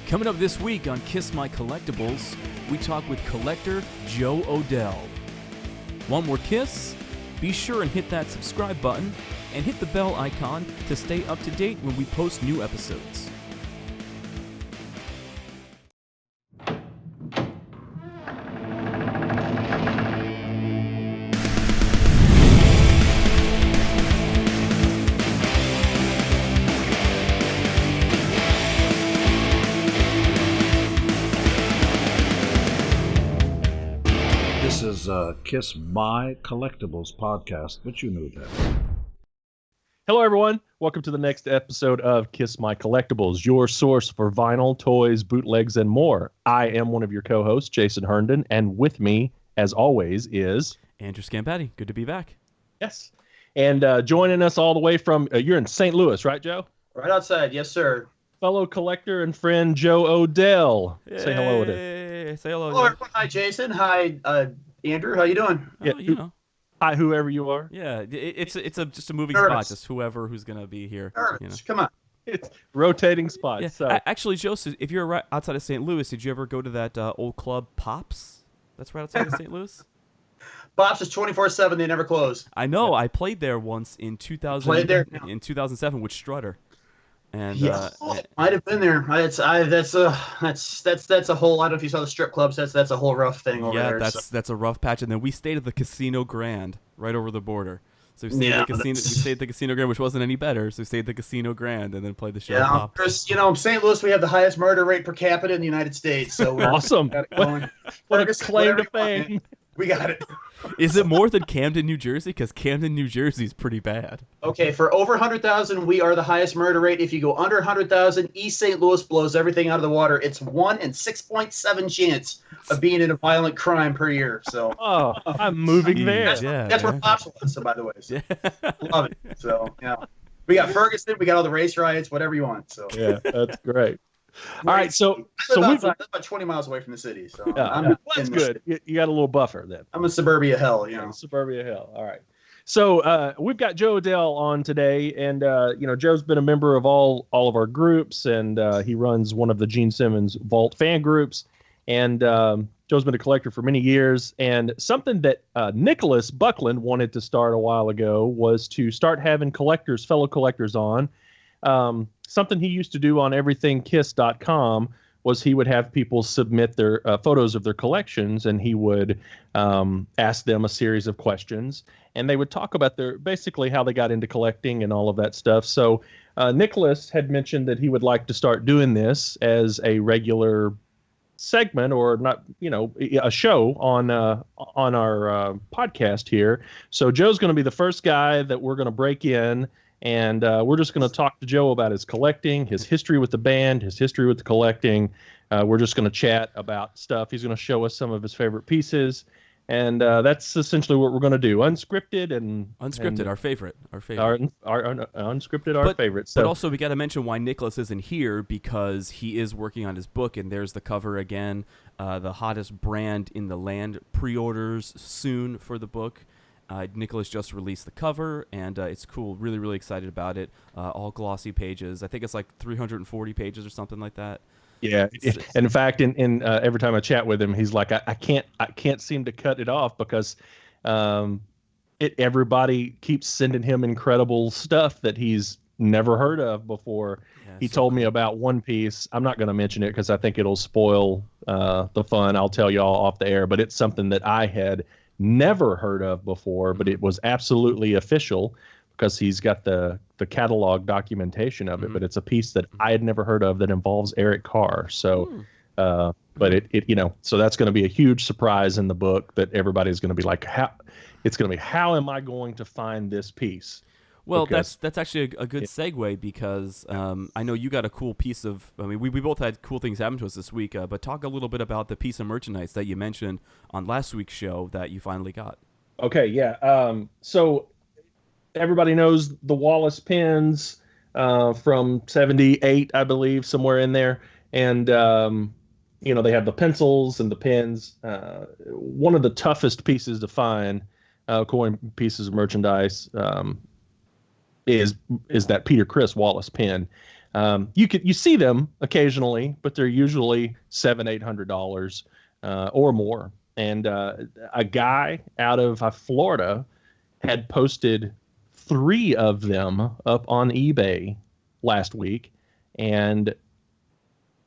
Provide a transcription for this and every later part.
Coming up this week on Kiss My Collectibles, we talk with Kollector Joe Odell. Want more Kiss? Be sure and hit that subscribe button and hit the bell icon to stay up to date when we post new episodes. This is Kiss My Collectibles podcast, but you knew that. Hello, everyone. Welcome to the next episode of Kiss My Collectibles, your source for vinyl, toys, bootlegs, and more. I am one of your co-hosts, Jason Herndon, and with me, as always, is... Andrew Scampatti. Good to be back. Yes. And joining us all the way from... you're in St. Louis, right, Joe? Right outside, yes, sir. Fellow collector and friend, Joe Odell. Yay. Say hello, Odell. Say hello. Hello, everyone. Hi, Jason. Hi, Andrew. How you doing? Yeah, you know. Hi, whoever you are. Yeah, it's just a moving Nervous. spot. Just who's gonna be here. Nervous. You know. Come on. It's rotating spots. Yeah. So. Actually, Joseph, if you're right outside of St. Louis, did you ever go to that old club Pops? That's right outside of St. Louis. Bob's is 24/7. They never close. I know. I played there once in 2000. Played there? In 2007 with Strutter. And Might have been there. That's a whole. I don't know if you saw the strip clubs. That's a whole rough thing over there. That's a rough patch. And then we stayed at the Casino Grand right over the border. So we stayed at the Casino Grand, which wasn't any better. So we stayed at the Casino Grand and then played the show. Yeah, Chris, St. Louis, we have the highest murder rate per capita in the United States. So we're awesome. Got it going. What a claim to fame. We got it. Is it more than Camden, New Jersey? Because Camden, New Jersey is pretty bad. Okay, for over 100,000, we are the highest murder rate. If you go under 100,000, East St. Louis blows everything out of the water. It's 1 in 6.7 chance of being in a violent crime per year. So, I'm moving there. That's where Pops was. So, by the way, so. Love it. So, yeah, we got Ferguson, we got all the race riots, whatever you want. So, yeah, that's great. All right, so that's about 20 miles away from the city. So that's good. You got a little buffer then. I'm in suburbia hell, Suburbia hell. All right. So we've got Joe Odell on today, and Joe's been a member of all of our groups, and he runs one of the Gene Simmons Vault fan groups, and Joe's been a collector for many years. And something that Nicholas Buckland wanted to start a while ago was to start having fellow collectors on. Something he used to do on everythingkiss.com was he would have people submit their photos of their collections, and he would ask them a series of questions, and they would talk about basically how they got into collecting and all of that stuff. So Nicholas had mentioned that he would like to start doing this as a regular segment, or not, a show on our podcast here. So Joe's going to be the first guy that we're going to break in. And we're just going to talk to Joe about his collecting, his history with the band, his history with the collecting. We're just going to chat about stuff. He's going to show us some of his favorite pieces. And that's essentially what we're going to do. Unscripted. Our favorite. Our unscripted, our favorite. So. But also, we got to mention why Nicholas isn't here, because he is working on his book. And there's the cover again. The hottest brand in the land. Pre-orders soon for the book. Nicholas just released the cover, and it's cool. Really, really excited about it. All glossy pages. I think it's like 340 pages or something like that. Yeah, and in fact, in every time I chat with him, he's like, I can't seem to cut it off because everybody keeps sending him incredible stuff that he's never heard of before. Yeah, he told me about one piece. I'm not going to mention it because I think it'll spoil the fun. I'll tell y'all off the air, but it's something that I had never heard of before, but it was absolutely official because he's got the catalog documentation of it. But it's a piece that I had never heard of that involves Eric Carr. So, but it so that's going to be a huge surprise in the book that everybody's going to be like, how am I going to find this piece? Well, that's actually a good segue because I know you got a cool piece of. I mean, we both had cool things happen to us this week. But talk a little bit about the piece of merchandise that you mentioned on last week's show that you finally got. Okay, yeah. So everybody knows the Wallace pins from '78, I believe, somewhere in there, and they have the pencils and the pens. One of the toughest pieces to find, coin pieces of merchandise. Is that Peter Criss Wallace pen. You see them occasionally, but they're usually $700-800 or more. And a guy out of Florida had posted 3 of them up on eBay last week and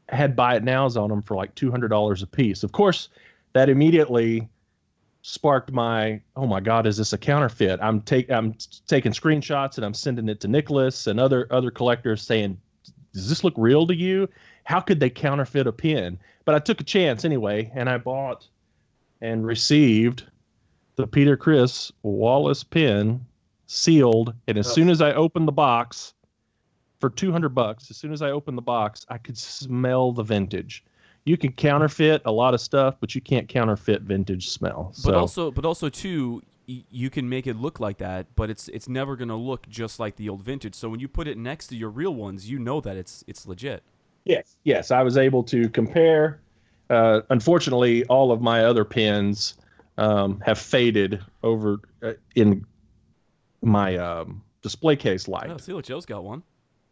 had buy it nows on them for like $200 a piece. Of course, that immediately sparked my, oh my God, is this a counterfeit? I'm taking screenshots and I'm sending it to Nicholas and other collectors saying, does this look real to you? How could they counterfeit a pin? But I took a chance anyway, and I bought and received the Peter Criss Wallace pin sealed. And as soon as I opened the box for $200, as soon as I opened the box, I could smell the vintage. You can counterfeit a lot of stuff, but you can't counterfeit vintage smell. But also too, you can make it look like that, but it's never going to look just like the old vintage. So when you put it next to your real ones, you know that it's legit. Yes, I was able to compare. Unfortunately, all of my other pins have faded over in my display case light. Oh, see, look, Joe's got one.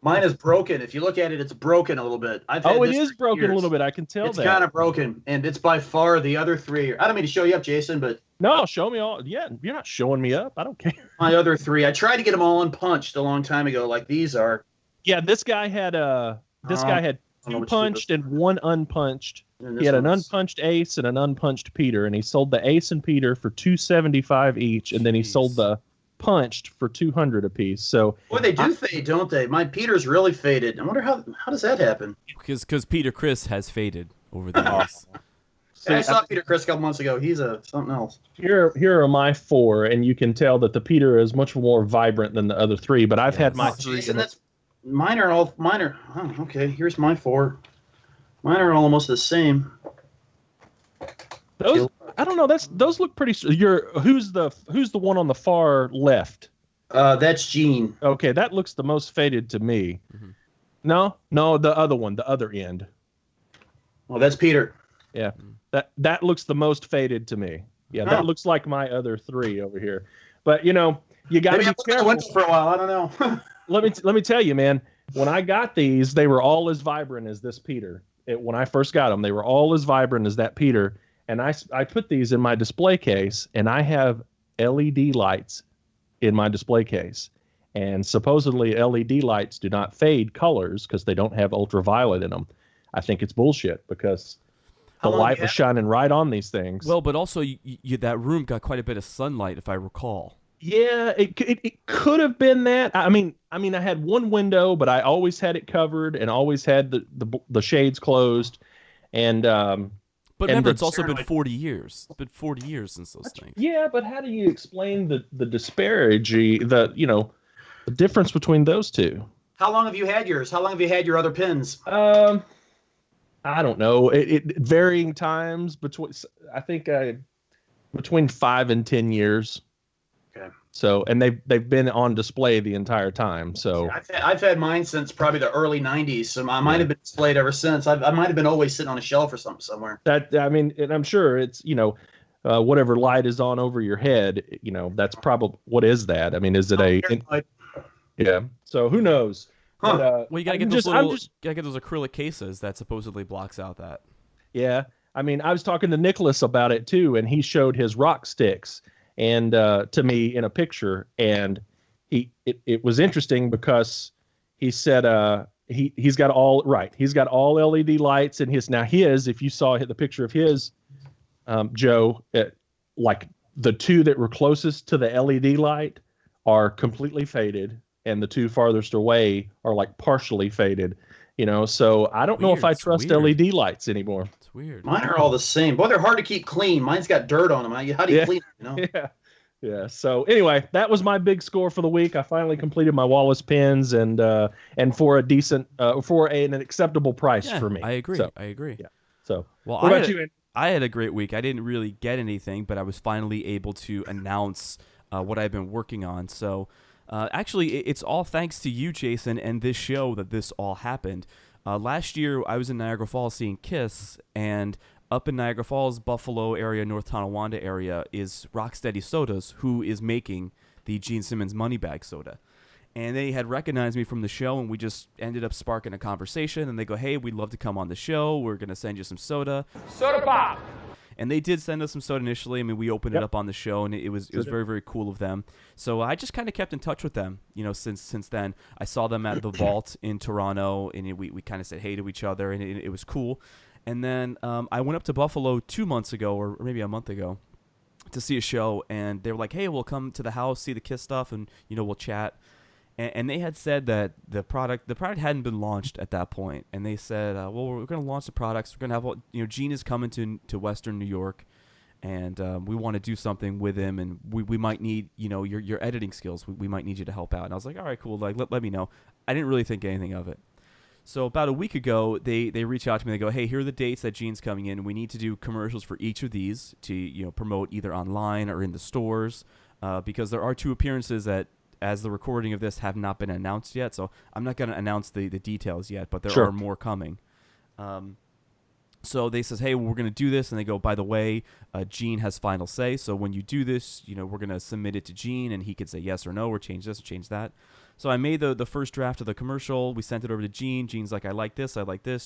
Mine is broken. If you look at it, it's broken a little bit. It is broken a little bit. I can tell it's that. It's kind of broken, and it's by far the other 3. I don't mean to show you up, Jason, but... No, show me all. Yeah, you're not showing me up. I don't care. My other 3. I tried to get them all unpunched a long time ago, like these are. Yeah, this guy had 2 punched and 1 unpunched. He had an unpunched Ace and an unpunched Peter, and he sold the Ace and Peter for $275 each, and then he sold the punched for $200 a piece. So boy, they do fade, don't they? My Peter's really faded. I wonder how does that happen? Because Peter Criss has faded over the years. I saw Peter Criss a couple months ago. He's something else. Here are my 4, and you can tell that the Peter is much more vibrant than the other 3. But I've had my 3. Jason, mine are. Oh, okay, here's my 4. Mine are almost the same. Those, I don't know. Those look pretty. Who's the one on the far left? That's Gene. Okay, that looks the most faded to me. Mm-hmm. No, the other one, the other end. Oh, that's Peter. Yeah, that looks the most faded to me. Yeah, that looks like my other 3 over here. But you got to be careful. Went for a while. I don't know. Let me tell you, man. When I got these, they were all as vibrant as this Peter. When I first got them, they were all as vibrant as that Peter. And I put these in my display case, and I have LED lights in my display case. And supposedly LED lights do not fade colors because they don't have ultraviolet in them. I think it's bullshit because the light was shining right on these things. Well, but also that room got quite a bit of sunlight, if I recall. Yeah, it could have been that. I mean, I had one window, but I always had it covered and always had the shades closed. And but remember, it's also been 40 years. It's been 40 years since those things. Yeah, but how do you explain the disparity, the difference between those 2? How long have you had yours? How long have you had your other pins? I don't know. It varying times between. I think between 5 and 10 years. Okay. So, and they've been on display the entire time. So I've had mine since probably the early '90s. So I might have been displayed ever since. I might have been always sitting on a shelf or something somewhere. And I'm sure it's whatever light is on over your head. That's probably what is that? I mean, is it yeah. So who knows? Huh. But, well, you gotta get gotta get those acrylic cases that supposedly blocks out that. Yeah, I mean, I was talking to Nicholas about it too, and he showed his rock sticks and to me in a picture, and it was interesting because he said he's got all LED lights in his. Now if you saw the picture of his, Joe, like the 2 that were closest to the LED light are completely faded, and the 2 farthest away are like partially faded. So I don't know if I trust LED lights anymore. It's weird. Mine are all the same. Boy, they're hard to keep clean. Mine's got dirt on them. How do you clean them? Yeah. So anyway, that was my big score for the week. I finally completed my Wallace pins, and for a decent, for an acceptable price for me. I agree. So, I agree. Yeah. So well, what about you? I had a great week. I didn't really get anything, but I was finally able to announce what I've been working on. So. Actually, it's all thanks to you, Jason, and this show that this all happened. Last year, I was in Niagara Falls seeing Kiss, and up in Niagara Falls, Buffalo area, North Tonawanda area, is Rocksteady Sodas, who is making the Gene Simmons Moneybag soda. And they had recognized me from the show, and we just ended up sparking a conversation. And they go, "Hey, we'd love to come on the show. We're going to send you some soda." Soda pop! And they did send us some soda initially. I mean, we opened it up on the show, and it was very, very cool of them. So I just kind of kept in touch with them, since then. I saw them at the Vault in Toronto, and we kind of said hey to each other, and it was cool. And then I went up to Buffalo 2 months ago, or maybe a month ago, to see a show, and they were like, "Hey, we'll come to the house, see the KISS stuff, and we'll chat." And they had said that the product hadn't been launched at that point, and they said, "Well, we're going to launch the products. We're going to have Gene is coming to Western New York, and we want to do something with him, and we might need your editing skills. We might need you to help out." And I was like, "All right, cool. Like let me know." I didn't really think anything of it. So about a week ago, they reach out to me. They go, "Hey, here are the dates that Gene's coming in. We need to do commercials for each of these to promote either online or in the stores, because there are 2 appearances that, as the recording of this, have not been announced yet. So I'm not going to announce the details yet, but there are more coming." So they says, "Hey, we're going to do this." And they go, "By the way, Gene has final say. So when you do this, we're going to submit it to Gene, and he could say yes or no, or change this or change that." So I made the first draft of the commercial. We sent it over to Gene. Gene's like, I like this,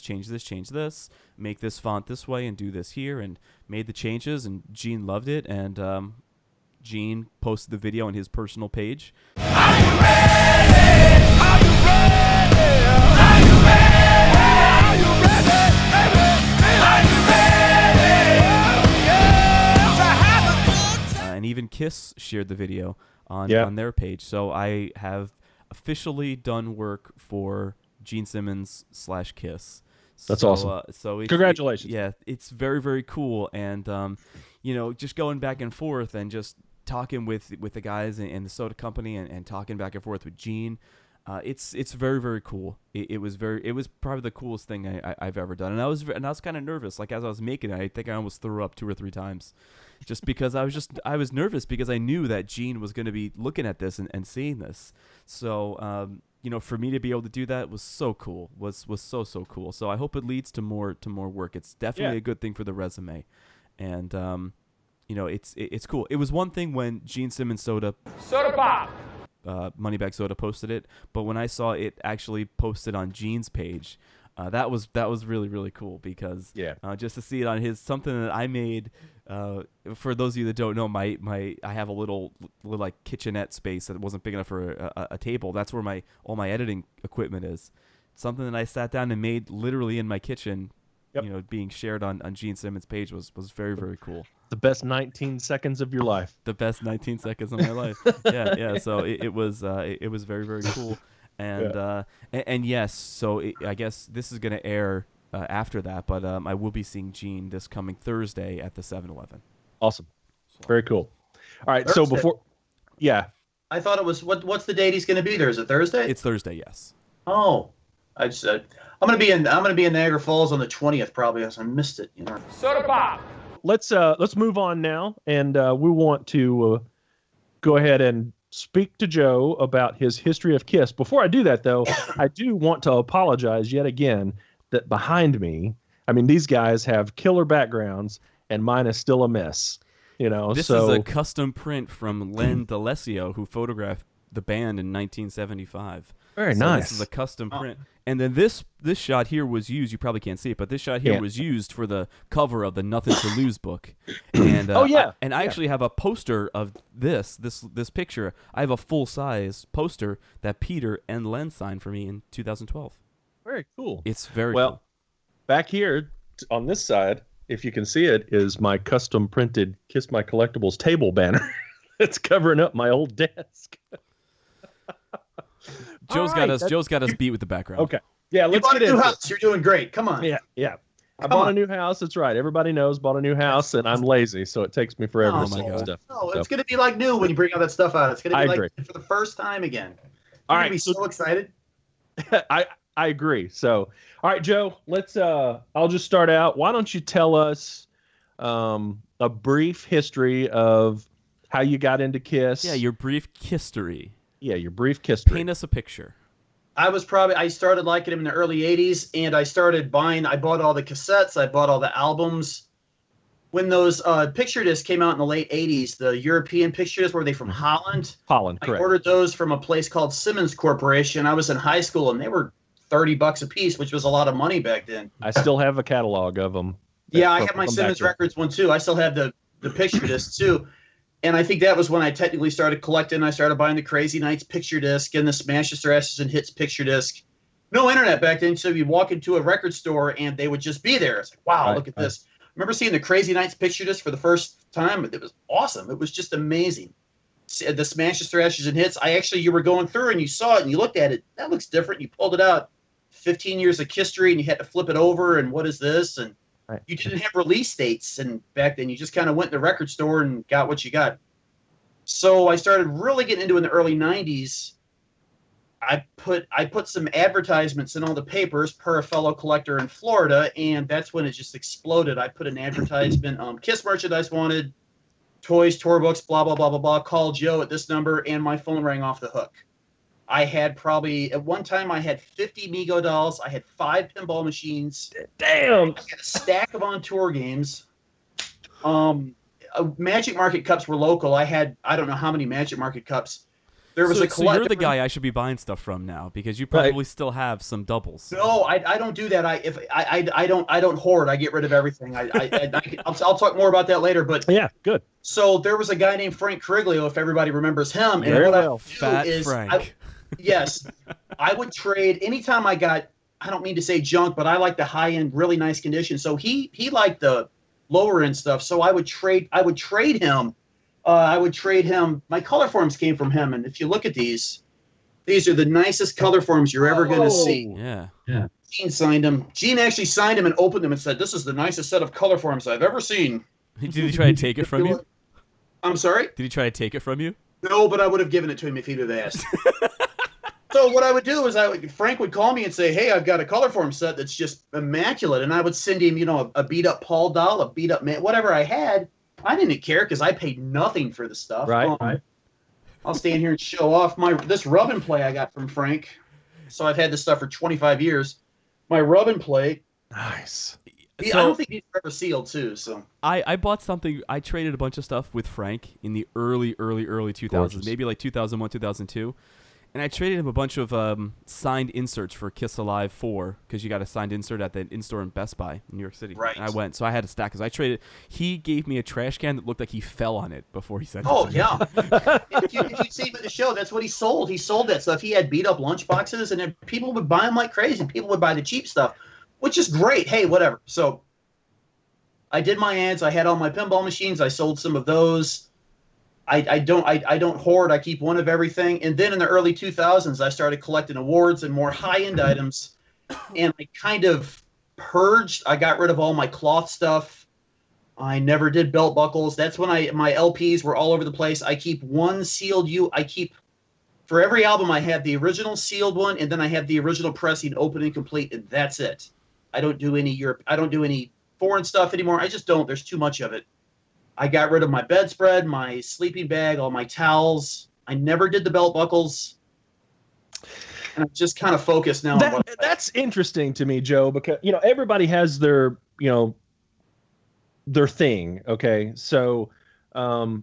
change this, make this font this way, and do this here, and made the changes, and Gene loved it. And Gene posted the video on his personal page. Are you ready? Are you ready? Are you ready? Are you ready? Are you ready? To have a good time. And even KISS shared the video on their page. So I have officially done work for Gene Simmons / KISS. That's awesome. So Congratulations. It's very, very cool. And just going back and forth and just talking with the guys in the soda company and talking back and forth with Gene, it's very, very cool. It was probably the coolest thing I've ever done. And I was kind of nervous. Like, as I was making it, I think I almost threw up 2 or 3 times, just because I was nervous because I knew that Gene was going to be looking at this and seeing this. So for me to be able to do that was so cool. Was so cool. So I hope it leads to more work. It's definitely a good thing for the resume, and it's cool. It was one thing when Gene Simmons Soda Pop! Moneybag Soda posted it, but when I saw it actually posted on Gene's page, that was really, really cool, because just to see it on something that I made. For those of you that don't know, I have a little like kitchenette space that wasn't big enough for a table. That's where all my editing equipment is. Something that I sat down and made literally in my kitchen. Being shared on Gene Simmons' page was very, very cool. The best 19 seconds of your life. The best 19 seconds of my life. Yeah. So it was very, very cool. And yes, so I guess this is going to air after that, but I will be seeing Gene this coming Thursday at the 7-Eleven. Awesome. Very cool. All right. Thursday. So before, I thought it was what's the date he's going to be there? Is it Thursday? It's Thursday, yes. Oh, I just said I'm going to be in Niagara Falls on the 20th probably. I missed it. Soda pop! let's move on now, and we want to go ahead and speak to Joe about his history of KISS. Before I do that, though, I do want to apologize yet again that behind me, I mean, these guys have killer backgrounds, and mine is still a mess. This is a custom print from Len D'Alessio, who photographed the band in 1975. Very nice. This is a custom print. And then this shot here was used. You probably can't see it, but this shot here was used for the cover of the Nothing to Lose book. And I actually have a poster of this picture. I have a full size poster that Peter and Len signed for me in 2012. Very cool. It's very cool. Back here on this side, if you can see it, is my custom printed Kiss My Collectibles table banner. It's covering up my old desk. Joe's got us beat with the background. Okay. Yeah, let's get into it. House. You're doing great. Come on. Yeah. I bought a new house. That's right. Everybody knows bought a new house, and I'm lazy, so it takes me forever to solve stuff. No, it's going to be like new when you bring all that stuff out. It's going to be like for the first time again. You're going to be so excited. I agree. So, all right, Joe, let's I'll just start out. Why don't you tell us a brief history of how you got into KISS? Yeah, your brief history. Yeah, your brief history. Paint us a picture. I started liking him in the early 80s, and I bought all the cassettes, I bought all the albums, when those picture discs came out in the late 80s, the European picture discs, were they from Holland? Holland, I correct. ordered those from a place called Simmons Corporation. I was in high school, and they were $30 a piece, which was a lot of money back then. I still have a catalog of them. Yeah, I have my Simmons Records one too. I still have the picture discs too. And I think that was when I technically started collecting. I started buying the Crazy Nights picture disc and the Smashes, Thrashes, and Hits picture disc. No internet back then, so you'd walk into a record store and they would just be there. It's like, wow, Right, look at this. I remember seeing the Crazy Nights picture disc for the first time. It was awesome. It was just amazing. The Smashes, Thrashes, and Hits. You were going through and you saw it and you looked at it. That looks different. You pulled it out. 15 years of history and you had to flip it over and what is this? And Right. you didn't have release dates, and back then you just kind of went to the record store and got what you got. So I started really getting into it in the early 90s. I put some advertisements in all the papers per a fellow collector in Florida, and that's when it just exploded. I put an advertisement, Kiss merchandise wanted, toys, tour books, blah, blah, blah, blah, blah. Call Joe at this number, and my phone rang off the hook. I had probably, at one time, I had 50 Mego dolls. I had 5 pinball machines. Damn. I had a stack of on-tour games. Magic Market cups were local. I don't know how many Magic Market cups. There was So you're the guy I should be buying stuff from now, because you probably still have some doubles. No, I don't do that. I don't hoard. I get rid of everything. I'll talk more about that later. But Yeah, good. so there was a guy named Frank Cariglio, if everybody remembers him. And Very what well. I would do Fat is Frank. yes, I would trade anytime I got. I don't mean to say junk, but I like the high end, really nice condition. So he liked the lower end stuff. So I would trade him. My color forms came from him, and if you look at these are the nicest color forms you're ever going to see. Yeah. Gene signed them. Gene actually signed them and opened them and said, "This is the nicest set of color forms I've ever seen." Did he try to take it from you? I'm sorry? Did he try to take it from you? No, but I would have given it to him if he'd have asked. So what I would do is Frank would call me and say, "Hey, I've got a color form set that's just immaculate," and I would send him, a beat up Paul doll, a beat up man, whatever I had. I didn't care because I paid nothing for the stuff. Right. I'll stand here and show off this rub and play I got from Frank. So I've had this stuff for 25 years. My rub and play. Nice. I don't think these are ever sealed too. So I bought something. I traded a bunch of stuff with Frank in the early 2000s, Gorgeous. maybe like 2001, 2002. And I traded him a bunch of signed inserts for Kiss Alive 4, because you got a signed insert at the in-store in Best Buy in New York City. Right. And I went, so I had a stack, because I traded. He gave me a trash can that looked like he fell on it before he sent it oh to me. yeah. if you see him at the show, that's what he sold. He sold that stuff. He had beat up lunch boxes, and then people would buy them like crazy. People would buy the cheap stuff, which is great. Hey, whatever. So I did my ads. I had all my pinball machines. I sold some of those. I don't hoard. I keep one of everything. And then in the early 2000s, I started collecting awards and more high-end items. And I kind of purged. I got rid of all my cloth stuff. I never did belt buckles. That's when my LPs were all over the place. I keep one sealed. For every album, I have the original sealed one, and then I have the original pressing, open and complete, and that's it. I don't do any foreign stuff anymore. I just don't. There's too much of it. I got rid of my bedspread, my sleeping bag, all my towels. I never did the belt buckles. And I'm just kind of focused now on what That's interesting to me, Joe, because everybody has their thing. Okay, so I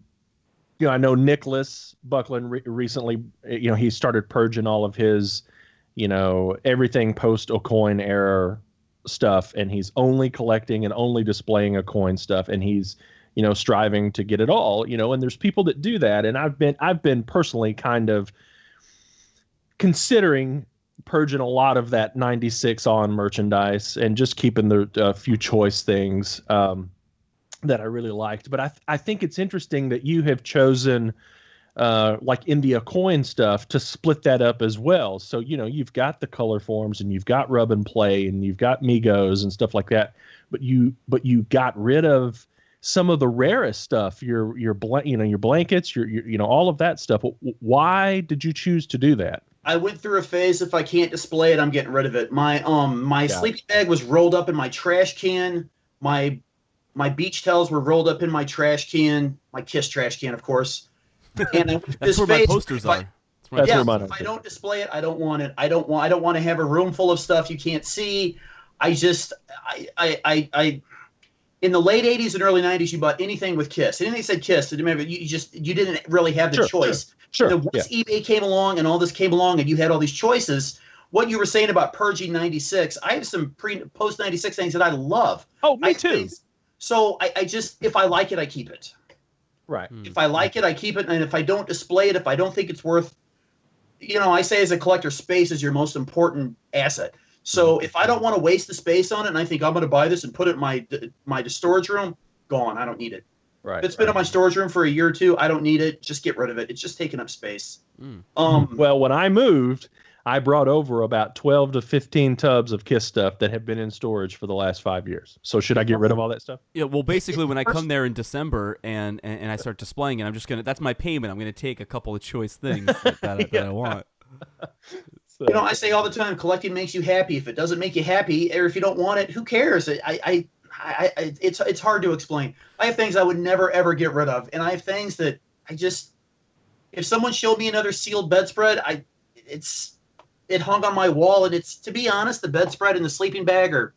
know Nicholas Buckland recently. He started purging all of his everything post O'Coin era stuff, and he's only collecting and only displaying O'Coin stuff, and he's striving to get it all, and there's people that do that. And I've been personally kind of considering purging a lot of that 96 on merchandise and just keeping the few choice things that I really liked. But I think it's interesting that you have chosen like India coin stuff to split that up as well. So, you've got the color forms and you've got rub and play and you've got Migos and stuff like that. But you got rid of some of the rarest stuff, your blankets, your all of that stuff. Why did you choose to do that? I went through a phase. If I can't display it, I'm getting rid of it. My sleeping bag was rolled up in my trash can. My beach towels were rolled up in my trash can. My Kiss trash can, of course. And That's where my posters are. That's where mine if are. I don't display it, I don't want it. I don't want to have a room full of stuff you can't see. in the late 80s and early 90s, you bought anything with Kiss. Anything that said Kiss, you didn't really have the choice. Sure. And then once eBay came along and all this came along and you had all these choices, what you were saying about purging 96, I have some post 96 things that I love. Oh, me too. So I just, if I like it, I keep it. Right. If I like it, I keep it. And if I don't display it, if I don't think it's worth, I say as a collector, space is your most important asset. So if I don't want to waste the space on it and I think I'm going to buy this and put it in my storage room, gone. I don't need it. Right. If it's been in my storage room for a year or two, I don't need it. Just get rid of it. It's just taking up space. Well, when I moved, I brought over about 12 to 15 tubs of Kiss stuff that have been in storage for the last 5 years. So should I get rid of all that stuff? Yeah, well, basically, when I come there in December and I start displaying it, I'm just that's my payment. I'm gonna take a couple of choice things that I want. So, I say all the time, collecting makes you happy. If it doesn't make you happy, or if you don't want it, who cares? It's hard to explain. I have things I would never ever get rid of, and I have things that if someone showed me another sealed bedspread, it hung on my wall, and it's, to be honest, the bedspread and the sleeping bag are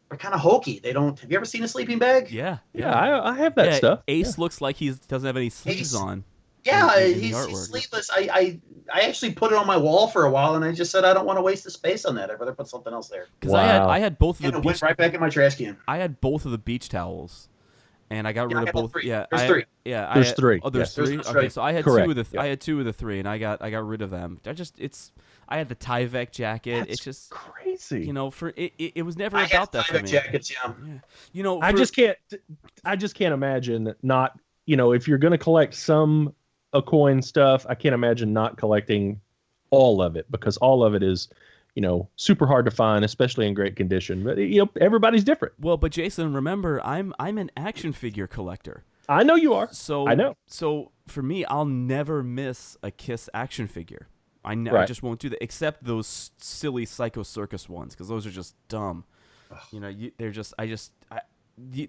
kind of hokey. Have you ever seen a sleeping bag? Yeah. I have that stuff. Ace looks like he doesn't have any sleeves on. Yeah, in he's artwork. sleeveless. I actually put it on my wall for a while, and I just said I don't want to waste the space on that. I'd rather put something else there. Because I had both of And the it went right back in my trash can. I had both of the beach towels, and I got rid of both. Three. Yeah, There's three. Yeah, There's three. Oh, there's Yes. three. There's Okay, three. so I had Correct. two of the Yeah. I had two of the three, and I got rid of them. I had the Tyvek jacket. That's it's just crazy. for it was never I about have that for Tyvek me. jackets, yeah. Yeah. I just can't imagine not, if you're going to collect some coin stuff, I can't imagine not collecting all of it, because all of it is, super hard to find, especially in great condition. But everybody's different. Well, but Jason, remember, I'm an action figure collector. I know you are. So I know. So for me, I'll never miss a Kiss action figure. I Right. just won't do that, except those silly Psycho Circus ones, because those are just dumb. They're just you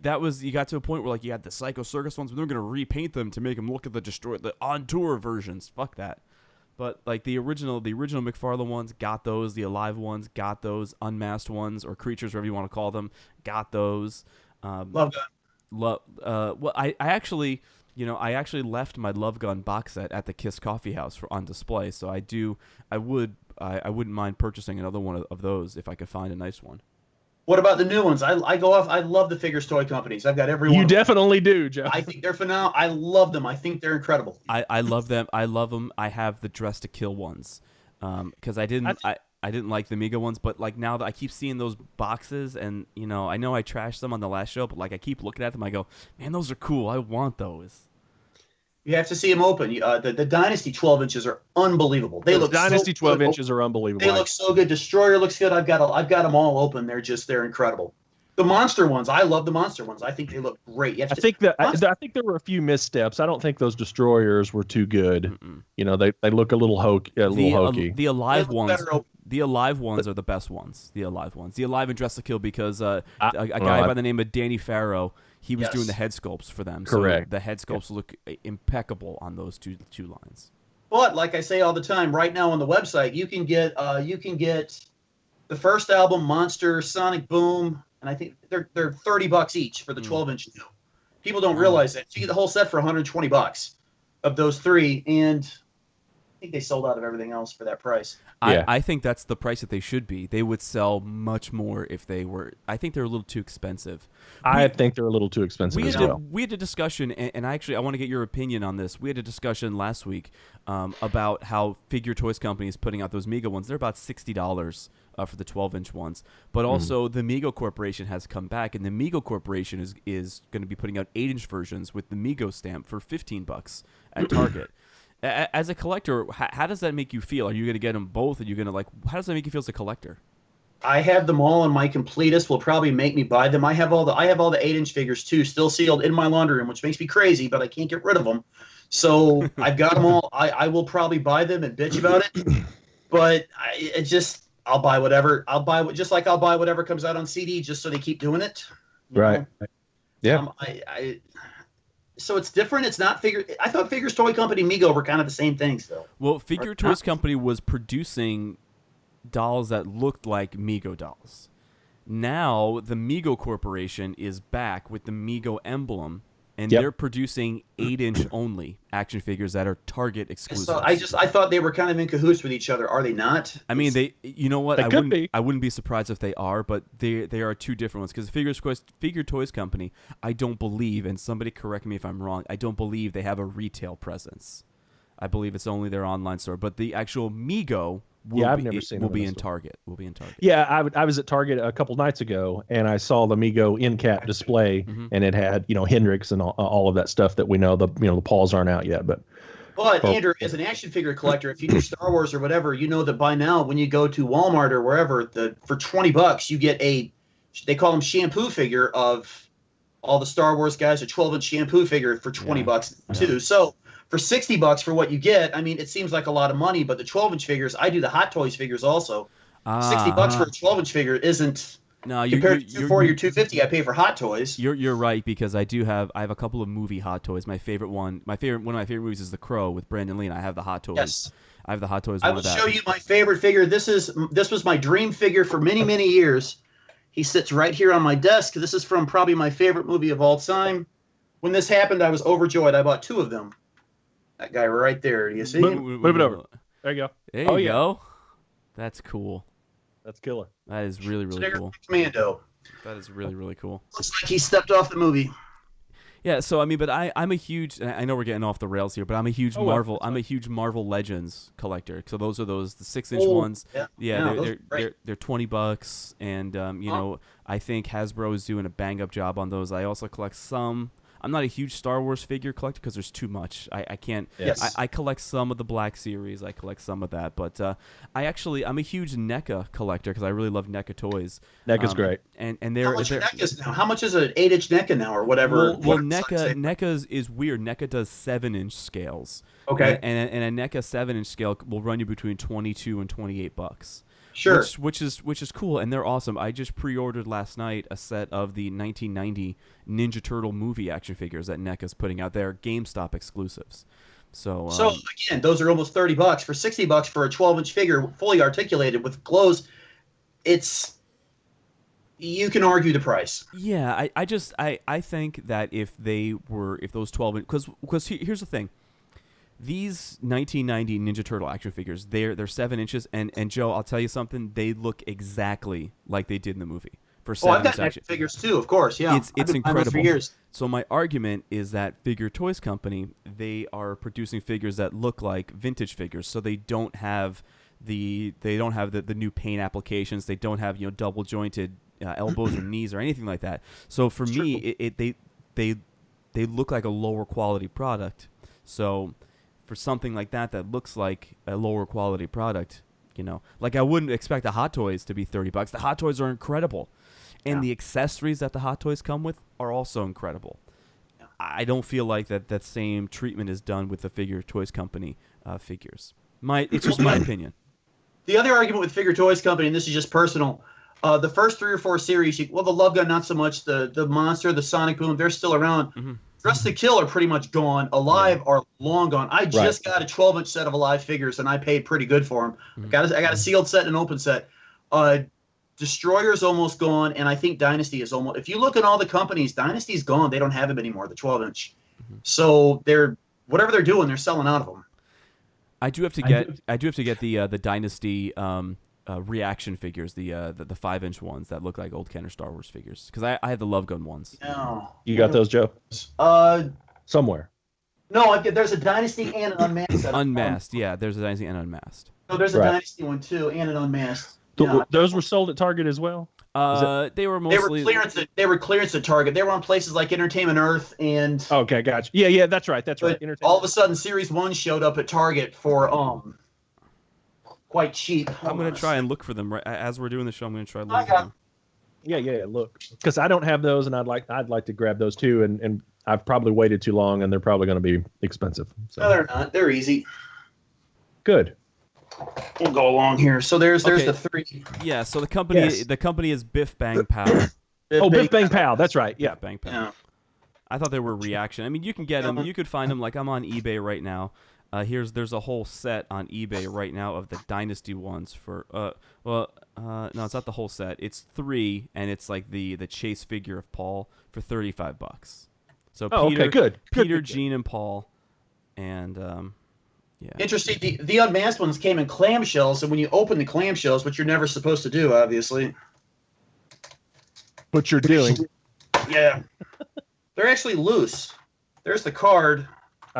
got to a point where you had the Psycho Circus ones, but they're gonna repaint them to make them look at the on tour versions. Fuck that. But the original McFarlane ones, got those. The Alive ones, got those. Unmasked ones, or Creatures, whatever you want to call them, got those. Love that. Well, I actually left my Love Gun box set at the Kiss Coffee House on display, so I wouldn't mind purchasing another one of those if I could find a nice one. What about the new ones? I love the Figures toy companies. I've got every one. You of them. definitely do, Joe. I think they're phenomenal. I love them. I think they're incredible. I love them. I love them. I have the Dress to Kill ones, because I didn't like the Mega ones, but now that I keep seeing those boxes, and I know I trashed them on the last show, but I keep looking at them, I go, man, those are cool. I want those. You have to see them open. The Dynasty 12 inches are unbelievable. They look Dynasty so 12 good. inches are unbelievable. They look so good. Destroyer looks good. I've got them all open. They're incredible. The Monster ones, I love the Monster ones. I think they look great. I think there were a few missteps. I don't think those Destroyers were too good. Mm-mm. They look a little hokey. The Alive They look ones. better open. The Alive ones are the best ones. The Alive ones. The Alive and Dress to Kill, because a guy well, by the name of Danny Farrow, he was Yes. doing the head sculpts for them. Correct. So the head sculpts look impeccable on those two lines. But like I say all the time, right now on the website, you can get the first album, Monster, Sonic Boom, and I think they're $30 each for the 12-inch now. People don't realize that. You get the whole set for $120 of those three, and I think they sold out of everything else for that price. Yeah. I think that's the price that they should be. They would sell much more if they were. I think they're a little too expensive. I think they're a little too expensive as well. We had a discussion, and I want to get your opinion on this. We had a discussion last week about how Figure Toys Company is putting out those Mega ones. They're about $60 for the 12-inch ones. But also the Mego Corporation has come back, and the Mego Corporation is going to be putting out 8-inch versions with the Mego stamp for $15 at Target. As a collector, how does that make you feel? Are you going to get them both? Are you going to how does that make you feel as a collector? I have them all, and my completist will probably make me buy them. I have all the 8-inch figures too, still sealed in my laundry room, which makes me crazy, but I can't get rid of them. So I've got them all. I will probably buy them and bitch about it, but I'll buy whatever. I'll buy whatever comes out on CD, just so they keep doing it. You Right. know? Yeah. So it's different. It's not Figure. I thought Figures Toy Company and Mego were kind of the same thing still. Well, Figure Toys Company was producing dolls that looked like Mego dolls. Now the Mego Corporation is back with the Mego emblem, and Yep. they're producing 8-inch only action figures that are Target exclusive. So I thought they were kind of in cahoots with each other. Are they not? I mean, you know what? They I could wouldn't be. I wouldn't be surprised if they are, but they are two different ones. Because Figure Toys Company, I don't believe, and somebody correct me if I'm wrong, I don't believe they have a retail presence. I believe it's only their online store. But the actual Mego I've never seen will them be in a in store. Target. Will be in Target. Yeah, I was at Target a couple nights ago, and I saw the Mego in cap display, and it had Hendrix and all of that stuff that we know. The paws aren't out yet, but Andrew, as an action figure collector, if you do Star Wars or whatever, you know that by now when you go to Walmart or wherever, for $20 you get they call them shampoo figure of all the Star Wars guys, a 12-inch shampoo figure for $20 too. Yeah. So for $60 for what you get, I mean, it seems like a lot of money, but the 12-inch figures, I do the Hot Toys figures also. $60 for a 12-inch figure isn't compared to $240 or $250 I pay for Hot Toys. You're right, because I have a couple of movie Hot Toys. One of my favorite movies is The Crow with Brandon Lee, and I have the Hot Toys. Yes. I have the Hot Toys. I will show you my favorite figure. This was my dream figure for many, many years. He sits right here on my desk. This is from probably my favorite movie of all time. When this happened, I was overjoyed. I bought 2 of them. That guy right there. Do you see him? move it over. There you go. There you go. That's cool. That's killer. That is really, really cool. Commando. That is really, really cool. Looks like he stepped off the movie. Yeah, so I mean, but I'm a huge. I know we're getting off the rails here, but I'm a huge Marvel. I'm a huge Marvel Legends collector. So those are the 6-inch ones. Yeah, they're $20, and you know, I think Hasbro is doing a bang up job on those. I also collect some. I'm not a huge Star Wars figure collector because there's too much. I can't. Yes. I collect some of the Black Series. I collect some of that, but I'm a huge NECA collector because I really love NECA toys. NECA's great. And How they're much are NECAs now? How much is an 8-inch NECA now, or whatever? well NECA is weird. NECA does 7-inch scales. Okay. And a NECA 7-inch scale will run you between $22 and $28. Sure. Which is cool, and they're awesome. I just pre-ordered last night a set of the 1990 Ninja Turtle movie action figures that NECA's putting out. They're GameStop exclusives. So again, those are almost $30 for $60 for a 12-inch figure, fully articulated with clothes. You can argue the price. Yeah, I think that if those 12 because here's the thing. These 1990 Ninja Turtle action figures, they're 7 inches, and Joe, I'll tell you something, they look exactly like they did in the movie. For 7 I've got inch action figures too, of course. Yeah, it's I've been buying those incredible. for years. So my argument is that Figure Toys Company, they are producing figures that look like vintage figures, so they don't have the new paint applications, they don't have double jointed elbows or knees or anything like that. So for me, they look like a lower quality product. So for something like that looks like a lower quality product, like I wouldn't expect the Hot Toys to be $30. The Hot Toys are incredible, and the accessories that the Hot Toys come with are also incredible. Yeah. I don't feel like that same treatment is done with the Figure Toys Company figures. It's just my opinion. The other argument with Figure Toys Company, and this is just personal, the first 3 or 4 series, the Love Gun not so much, the Monster, the Sonic Boom, they're still around. Mm-hmm. Dress to Kill are pretty much gone. Alive are long gone. I just got a 12-inch set of Alive figures, and I paid pretty good for them. Mm-hmm. I got a sealed set and an open set. Destroyer's almost gone, and I think Dynasty is almost. If you look at all the companies, Dynasty's gone. They don't have them anymore, the 12-inch. Mm-hmm. So whatever they're doing, they're selling out of them. I do have to get the Dynasty reaction figures, the 5-inch ones that look like old Kenner Star Wars figures, because I have the Love Gun ones. No. You got those, Joe? Somewhere. No, there's a Dynasty and an Unmasked set. Unmasked, yeah. There's a Dynasty and Unmasked. No, there's a Dynasty one too, and an Unmasked. Those were sold at Target as well? They were mostly they were clearance at Target. They were on places like Entertainment Earth and. Okay, gotcha. Yeah, that's right. All of a sudden, Series 1 showed up at Target for quite cheap. I'm gonna try and look for them right as we're doing the show. I'm gonna try and look for them. Yeah. Look, because I don't have those, and I'd like to grab those too, and I've probably waited too long, and they're probably going to be expensive. So. No, they're not. They're easy. Good. We'll go along here. So there's the 3. Yeah. So the company is Biff Bang Pow. Biff Bang Pow. That's right. Yeah. Biff Bang Pow. Yeah. I thought they were reaction. I mean, you can get them. You could find them. Like I'm on eBay right now. There's a whole set on eBay right now of the Dynasty ones for No, it's not the whole set. It's 3, and it's like the chase figure of Paul for $35. So Peter, okay, good. Peter, Good. Gene, and Paul, and yeah. Interesting. The unmasked ones came in clamshells, and when you open the clamshells, which you're never supposed to do, obviously. But you're doing. Yeah. They're actually loose. There's the card.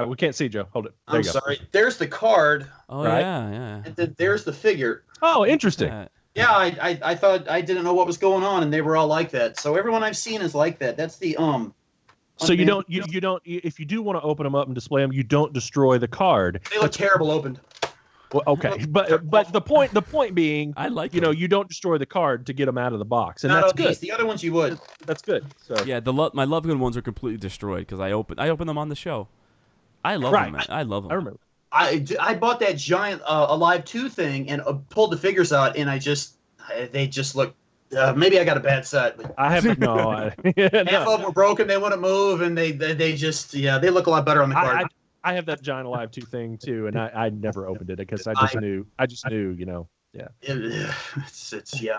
We can't see, Joe. Hold it. There I'm you go. sorry. There's the card, Oh Right. yeah. and then there's the figure. Oh, interesting. Yeah, I thought I didn't know what was going on, and they were all like that. So everyone I've seen is like that. That's the So you don't if you do want to open them up and display them, you don't destroy the card. They look terrible opened. Well, okay, but the point being, I like you know, you don't destroy the card to get them out of the box, and Not that's of good. these. The other ones you would. That's good. So Yeah, my Love Gun ones are completely destroyed because I opened them on the show. I love Right. them, man. I love them. I remember. I bought that giant Alive 2 thing and pulled the figures out, and they just look. Maybe I got a bad set. But I haven't. No, half of them were broken. They wouldn't move, and they just they look a lot better on the card. I have that Giant Alive 2 thing too, and I never opened it because I just knew, you know. Yeah. It's yeah.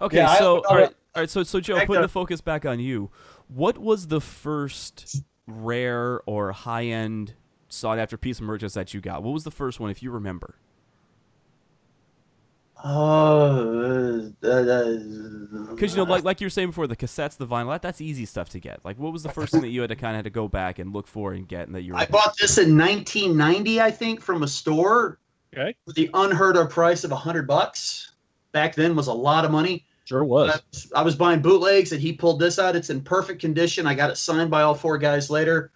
Okay, Yeah, so I- all right, so Joe, back putting to- the focus back on you, what was the first rare or high-end sought-after piece of merchandise that you got? What was the first one, if you remember? Because like you were saying before, the cassettes, the vinyl, that's easy stuff to get. Like, what was the first thing that you had to go back and look for and get, and that you were? I bought this in 1990, I think, from a store. Okay. With the unheard of price of $100. Back then was a lot of money. Sure was. I was buying bootlegs, and he pulled this out. It's in perfect condition. I got it signed by all 4 guys later.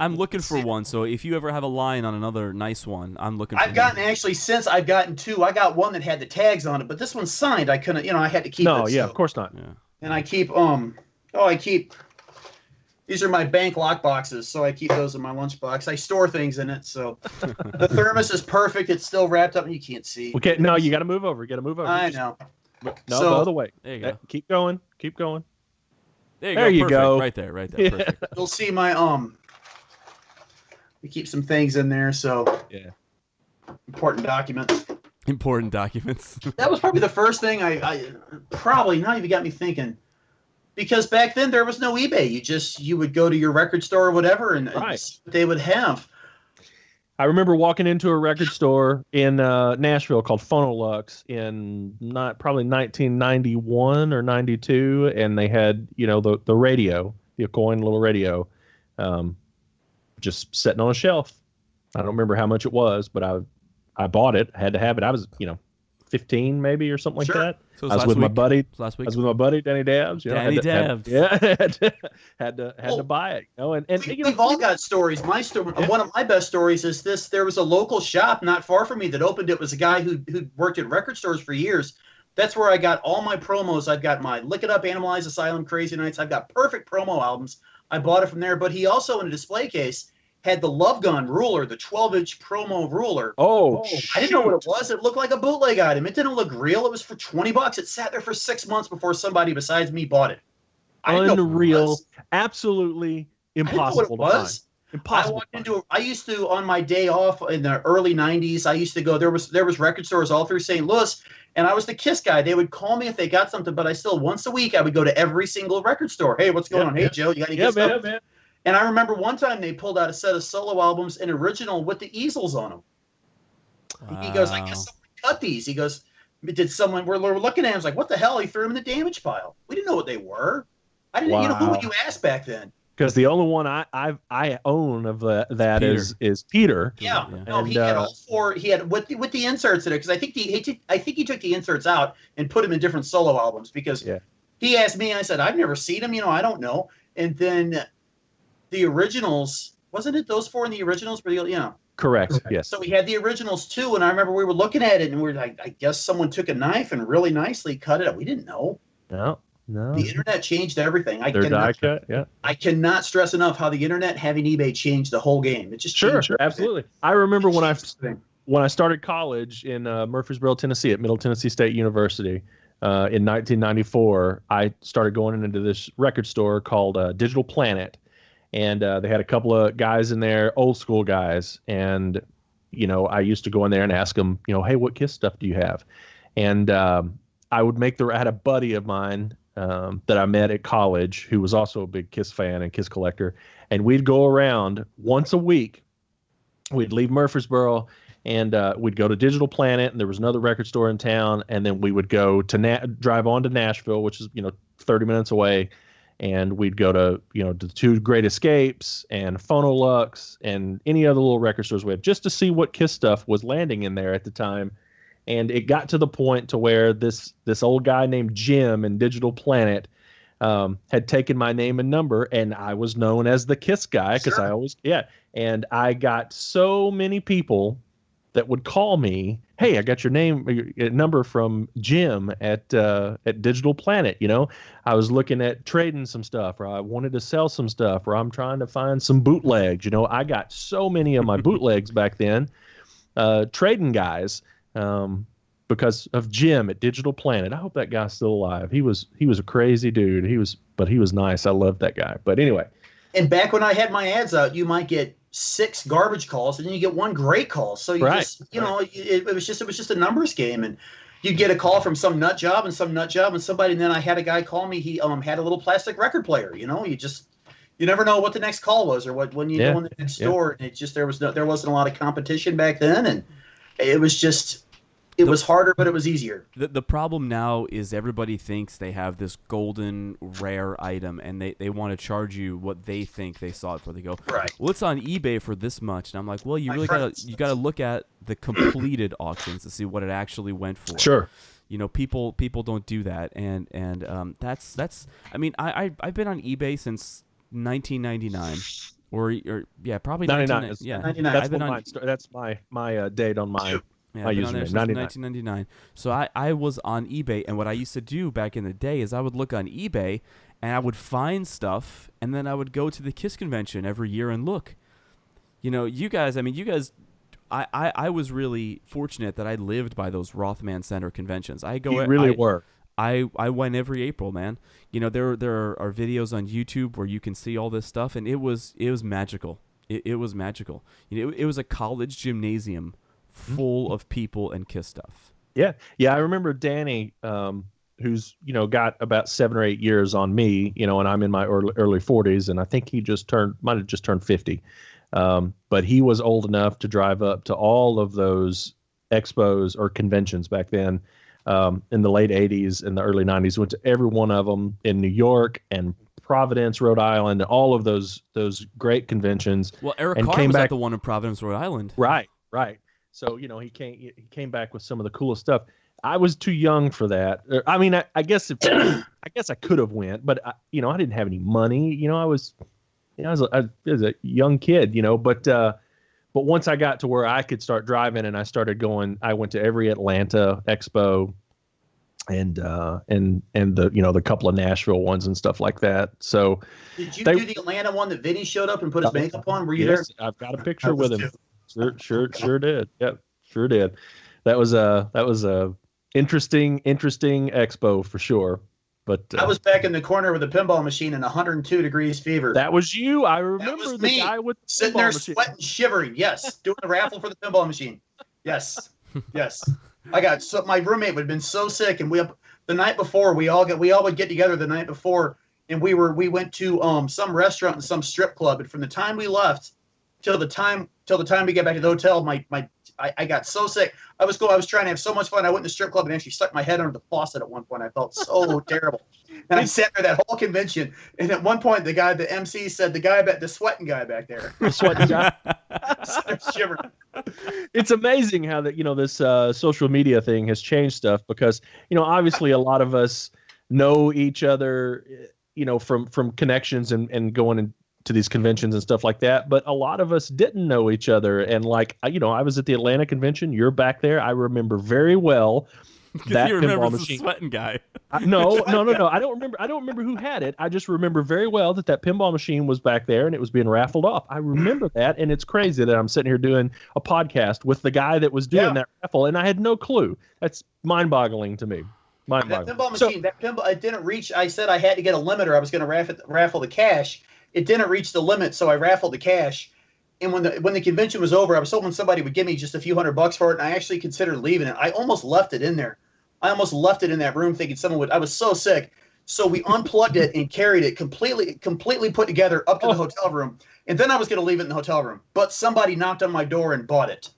I'm looking for one, so if you ever have a line on another nice one, I'm looking for I've gotten since I've gotten 2. I got one that had the tags on it, but this one's signed. I couldn't, I had to keep it. No, yeah, so- of course not. Yeah. And I keep these are my bank lock boxes, so I keep those in my lunchbox. I store things in it, so the thermos is perfect. It's still wrapped up, and you can't see. Okay, no, you got to move over. You got to move over. I know. No, So- the other way. There you go. Keep going. Keep going. There you There go. you Perfect. go. Right there. Perfect. You'll see my we keep some things in there, so Yeah. important documents. Important documents. That was probably the first thing I probably now you've got me thinking. Because back then there was no eBay. You would go to your record store or whatever and Right. see what they would have. I remember walking into a record store in Nashville called Phonolux in probably 1991 or 92, and they had the radio, the coin little radio, just sitting on a shelf. I don't remember how much it was, but I bought it. I had to have it. I was 15 maybe or something like Sure. that. So it I was with my buddy. Last I week. was with my buddy Danny Dabbs. Danny Dabbs. Had to buy it. And We've all got stories. My story, one of my best stories is this: there was a local shop not far from me that opened. It was a guy who worked at record stores for years. That's where I got all my promos. I've got my Lick It Up, Animalize Asylum, Crazy Nights. I've got perfect promo albums. I bought it from there. But he also, in a display case, had the Love Gun ruler, the 12-inch promo ruler. I didn't know what it was. It looked like a bootleg item. It didn't look real. It was for $20. It sat there for 6 months before somebody besides me bought it. I didn't know what it Unreal. was. Absolutely I didn't know impossible what it to was. find. Impossible. I walked into. I used to on my day off in the early '90s. I used to go. There was record stores all through St. Louis, and I was the Kiss guy. They would call me if they got something, but I still once a week I would go to every single record store. Hey, what's going on? Hey, Joe, you got any Kiss stuff? man. And I remember one time they pulled out a set of solo albums, an original with the easels on them. He goes, I guess someone cut these. He goes, did someone? We're looking at him. I was like, what the hell? He threw them in the damage pile. We didn't know what they were. I didn't. Who Wow. would you ask back then? Because the only one I own of that is Peter. Yeah, Yeah. no, he had all 4. He had with the inserts in it because I think he took the inserts out and put them in different solo albums because he asked me and I said I've never seen them. I don't know. And then the originals, wasn't it those 4 in the originals? Correct. Yes. So we had the originals too, and I remember we were looking at it and we were like, I guess someone took a knife and really nicely cut it up. We didn't know. No. The internet changed everything. They're die cut. Yeah. I cannot stress enough how the internet having eBay changed the whole game. It just changed everything. Absolutely. I remember when I Everything. started college in Murfreesboro, Tennessee, at Middle Tennessee State University in 1994. I started going into this record store called Digital Planet, and they had a couple of guys in there, old school guys, and I used to go in there and ask them, hey, what Kiss stuff do you have? And I would I had a buddy of mine that I met at college who was also a big Kiss fan and Kiss collector. And we'd go around once a week. We'd leave Murfreesboro and we'd go to Digital Planet, and there was another record store in town. And then we would go to drive on to Nashville, which is, 30 minutes away. And we'd go to, the two Great Escapes and Phonolux and any other little record stores we had just to see what Kiss stuff was landing in there at the time. And it got to the point to where this old guy named Jim in Digital Planet had taken my name and number, and I was known as the Kiss guy because I always, and I got so many people that would call me, hey, I got your number from Jim at Digital Planet. I was looking at trading some stuff, or I wanted to sell some stuff, or I'm trying to find some bootlegs. I got so many of my bootlegs back then, trading guys. Because of Jim at Digital Planet. I hope that guy's still alive. He was a crazy dude. But he was nice. I loved that guy. But anyway. And back when I had my ads out, you might get 6 garbage calls and then you get 1 great call. So you just, it was just a numbers game. And you'd get a call from some nut job and somebody. And then I had a guy call me. He had a little plastic record player. You never know what the next call was or when you go in the next store. And it just there wasn't a lot of competition back then, and it was just. It was harder, but it was easier. The problem now is everybody thinks they have this golden rare item, and they want to charge you what they think they saw it for. They go, right. Well, it's on eBay for this much, and I'm like, well, you really gotta look at the completed auctions to see what it actually went for. Sure. People don't do that, and that's. I mean, I've been on eBay since 1999. Or probably 99. 99. That's my date on my. Yeah, I've been on there since 1999. So I was on eBay, and what I used to do back in the day is I would look on eBay, and I would find stuff, and then I would go to the KISS convention every year and look. You guys, I was really fortunate that I lived by those Rothman Center conventions. You really were. I went every April, man. There are videos on YouTube where you can see all this stuff, and it was magical. It was magical. It was a college gymnasium full of people and KISS stuff. Yeah. I remember Danny, who's got about 7 or 8 years on me, and I'm in my early 40s, and I think he might have just turned 50. But he was old enough to drive up to all of those expos or conventions back then, in the late 80s and the early 90s. Went to every one of them in New York and Providence, Rhode Island, all of those great conventions. Well, Eric Carr was at the one in Providence, Rhode Island. Right. So, he came back with some of the coolest stuff. I was too young for that. I guess I could have went, but I didn't have any money. I was a young kid, but once I got to where I could start driving and I started going, I went to every Atlanta expo and the couple of Nashville ones and stuff like that. So did you do the Atlanta one that Vinny showed up and put his makeup on? Were you there? I've got a picture with him. Sure did. Yep, sure did. That was a interesting expo for sure. But I was back in the corner with a pinball machine in 102 degrees fever. That was you. I remember that was me, guy with the sitting there sweating, shivering. Yes, doing the raffle for the pinball machine. Yes. My roommate would have been so sick, and the night before we all would get together the night before, and we went to some restaurant and some strip club, and from the time we left till the time we get back to the hotel, I got so sick. I was trying to have so much fun. I went to the strip club and actually stuck my head under the faucet at one point. I felt so terrible. And I sat there that whole convention. And at one point, the MC said, the sweating guy back there. The sweating guy. Shivering. It's amazing how that, this social media thing has changed stuff because, obviously a lot of us know each other, from connections and going to these conventions and stuff like that, but a lot of us didn't know each other. And I was at the Atlanta convention. You're back there. I remember very well that you remember pinball the machine. Sweating guy. No. I don't remember who had it. I just remember very well that pinball machine was back there and it was being raffled off. I remember that, and it's crazy that I'm sitting here doing a podcast with the guy that was doing that raffle, and I had no clue. That's mind-boggling to me. That pinball machine, it didn't reach. I said I had to get a limiter. I was going to raffle the cash. It didn't reach the limit, so I raffled the cash. And when the convention was over, I was hoping somebody would give me just a few $100 for it, and I actually considered leaving it. I almost left it in there. I almost left it in that room thinking someone would. I was so sick. So we unplugged it and carried it completely put together up to the hotel room. And then I was going to leave it in the hotel room. But somebody knocked on my door and bought it.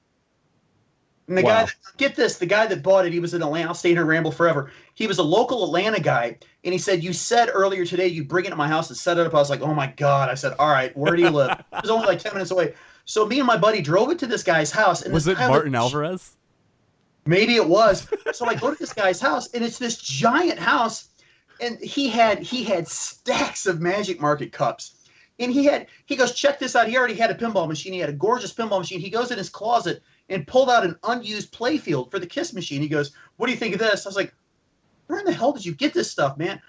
And the guy, the guy that bought it, he was in Atlanta. I'll stay here and ramble forever. He was a local Atlanta guy. And he said, you said earlier today you'd bring it to my house and set it up. I was like, oh, my God. I said, all right, where do you live? It was only like 10 minutes away. So me and my buddy drove it to this guy's house. And was it Martin Alvarez? Maybe it was. So I go to this guy's house, and it's this giant house. And he had stacks of Magic Market cups. And he goes, check this out. He already had a pinball machine. He had a gorgeous pinball machine. He goes in his closet and pulled out an unused playfield for the Kiss machine. He goes, what do you think of this? I was like, where in the hell did you get this stuff, man?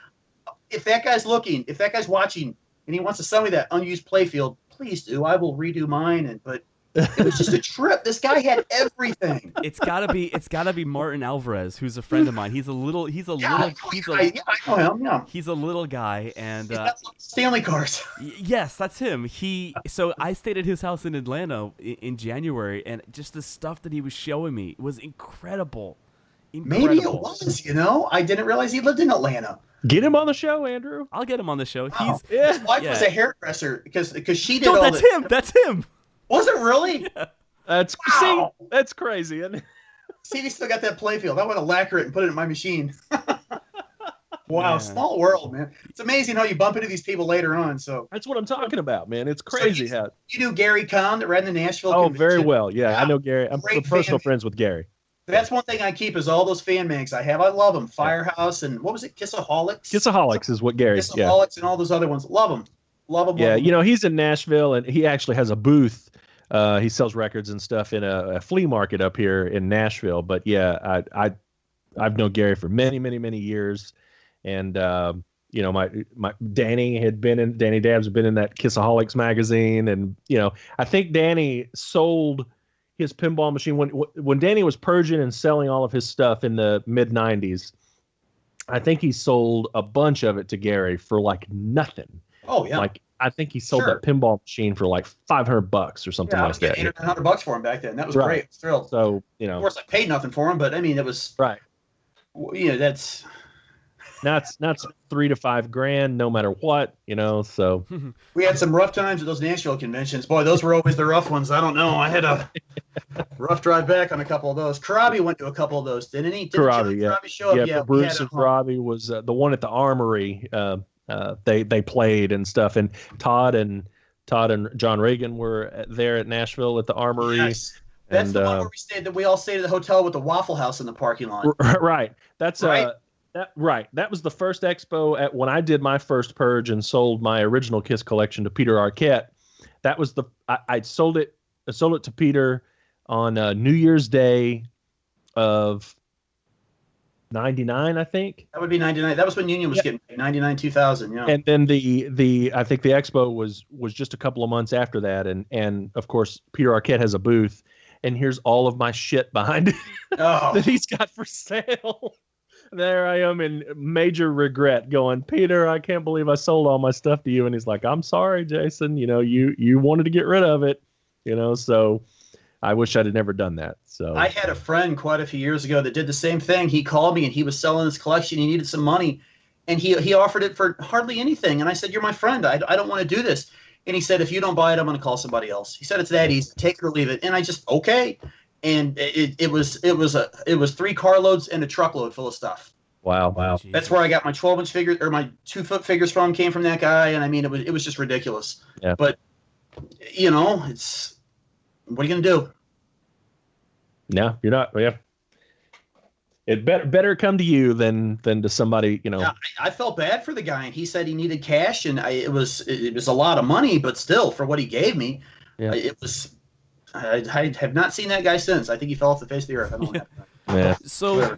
If that guy's looking, if that guy's watching, and he wants to sell me that unused playfield, please do. I will redo mine. But it was just a trip. This guy had everything. It's gotta be Martin Alvarez, who's a friend of mine. He's a little I know him. Yeah. He's a little guy, and he's got Stanley cards. Yes, that's him. So I stayed at his house in Atlanta in January, and just the stuff that he was showing me was incredible. Maybe it was. I didn't realize he lived in Atlanta. Get him on the show, Andrew. I'll get him on the show. Wow. His wife was a hairdresser because she did all that's him. That's him. Was it really? Yeah. That's crazy. Isn't it? See, he still got that playfield. I want to lacquer it and put it in my machine. Wow, small world, man. It's amazing how you bump into these people later on. So that's what I'm talking about, man. It's crazy how you knew Gary Kahn that ran the Nashville. Oh, very well. Yeah, I know Gary. I'm personal friends with Gary. That's one thing I keep is all those fan mags I have. I love them. Firehouse and what was it? Kissaholics. Kissaholics is what Gary. Kissaholics and all those other ones. Love them. Love them. Yeah, he's in Nashville and he actually has a booth. He sells records and stuff in a flea market up here in Nashville. But yeah, I've known Gary for many, many, many years, and my Danny Dabbs had been in that Kissaholics magazine, and I think Danny sold his pinball machine when Danny was purging and selling all of his stuff in the mid '90s. I think he sold a bunch of it to Gary for like nothing. Oh yeah, I think he sold that pinball machine for like $500 or something like that. $800 or $900 for him back then. That was great. I was thrilled. So of course, I paid nothing for him, but I mean, it was right. That's now it's $3,000 to $5,000 no matter what. So we had some rough times at those Nashville conventions. Boy, those were always the rough ones. I don't know. I had a rough drive back on a couple of those. Karabi went to a couple of those, didn't he? Karabi show up? Yeah, Bruce and Karabi was the one at the Armory. They played and stuff, and Todd and John Reagan were there at Nashville at the Armory. Yes. That's the one where we stayed. That we all stayed at the hotel with the Waffle House in the parking lot. Right. That's right. That was the first expo when I did my first purge and sold my original Kiss collection to Peter Arquette. That was I sold it to Peter on New Year's Day of 99, I think. That would be 99. That was when Union was getting 99, 2000. Yeah. And then I think the expo was just a couple of months after that, and of course Peter Arquette has a booth, and here's all of my shit behind it that he's got for sale. There I am in major regret, going, Peter, I can't believe I sold all my stuff to you, and he's like, I'm sorry, Jason. You wanted to get rid of it, so. I wish I'd have never done that. So I had a friend quite a few years ago that did the same thing. He called me and he was selling his collection. He needed some money, and he offered it for hardly anything. And I said, "You're my friend. I don't want to do this." And he said, "If you don't buy it, I'm going to call somebody else." He said, "It's that easy. Take it or leave it." And I just okay. And it was 3 carloads and a truckload full of stuff. Wow. Jesus. That's where I got my 12-inch figures or my 2-foot figures from. Came from that guy, and I mean it was just ridiculous. Yeah. But it's. What are you going to do? No, you're not. Yeah. It better come to you than to somebody, Yeah, I felt bad for the guy, and he said he needed cash, and it was a lot of money, but still, for what he gave me, it was. I have not seen that guy since. I think he fell off the face of the earth. I don't know. Yeah. So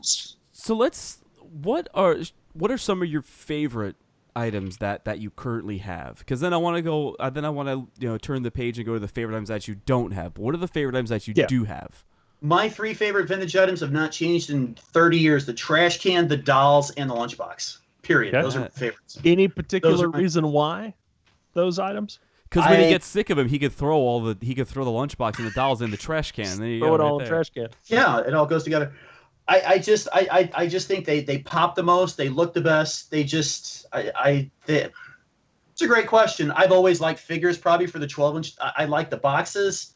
let's. What are some of your favorite items that you currently have? Because then I want to go. Then I want to turn the page and go to the favorite items that you don't have. But what are the favorite items that you do have? My 3 favorite vintage items have not changed in 30 years: the trash can, the dolls, and the lunchbox. Period. Okay. Those are my favorites. Any particular reason why those items? Because when he gets sick of him, he could throw the lunchbox and the dolls in the trash can. And then you Throw it go all right in the there. trash can. Yeah, it all goes together. I just think they pop the most. They look the best. It's a great question. I've always liked figures, probably for the 12-inch. I like the boxes.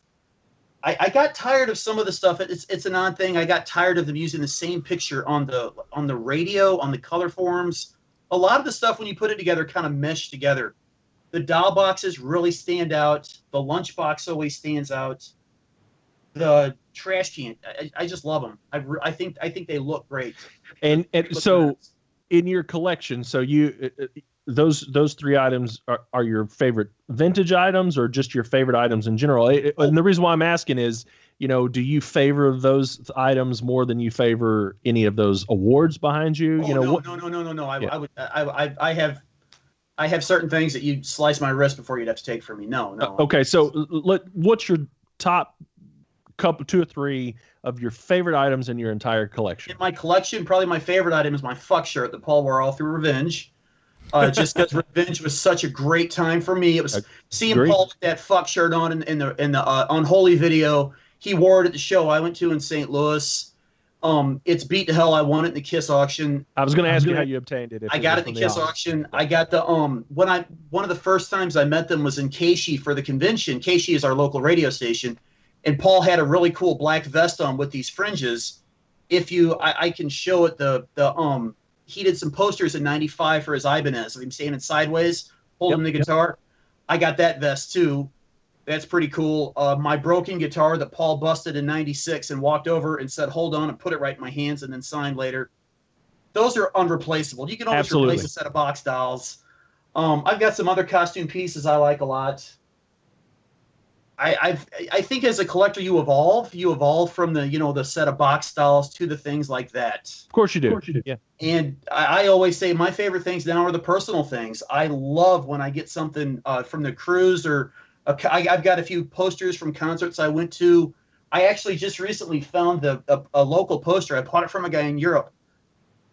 I got tired of some of the stuff. It's an odd thing. I got tired of them using the same picture on the radio, on the color forms. A lot of the stuff when you put it together kind of mesh together. The doll boxes really stand out. The lunchbox always stands out. The trash can, I just love them. I think they look great. And so in your collection, so you those three items are your favorite vintage items or just your favorite items in general? And the reason why I'm asking is, do you favor those items more than you favor any of those awards behind you? No. Yeah. I have certain things that you'd slice my wrist before you'd have to take from me. No. Okay, so what's your top two or three of your favorite items in your entire collection? In my collection, probably my favorite item is my fuck shirt that Paul wore all through Revenge. Just because Revenge was such a great time for me. It was seeing Paul with that fuck shirt on in the Unholy video. He wore it at the show I went to in St. Louis. It's beat to hell. I won it in the Kiss auction. I was going to ask you how you obtained it. I got it in the Kiss auction. I got the one of the first times I met them was in Keishi for the convention. Keishi is our local radio station, and Paul had a really cool black vest on with these fringes. I can show it. He did some posters in '95 for his Ibanez of him standing sideways, holding the guitar. I got that vest too. That's pretty cool. My broken guitar that Paul busted in '96 and walked over and said, "Hold on," and put it right in my hands and then signed later. Those are unreplaceable. You can always replace a set of box dolls. I've got some other costume pieces I like a lot. I think as a collector you evolve from the set of box dolls to the things like that. Of course you do. Yeah. And I always say my favorite things now are the personal things. I love when I get something from the cruise or I've got a few posters from concerts I went to. I actually just recently found a local poster. I bought it from a guy in Europe.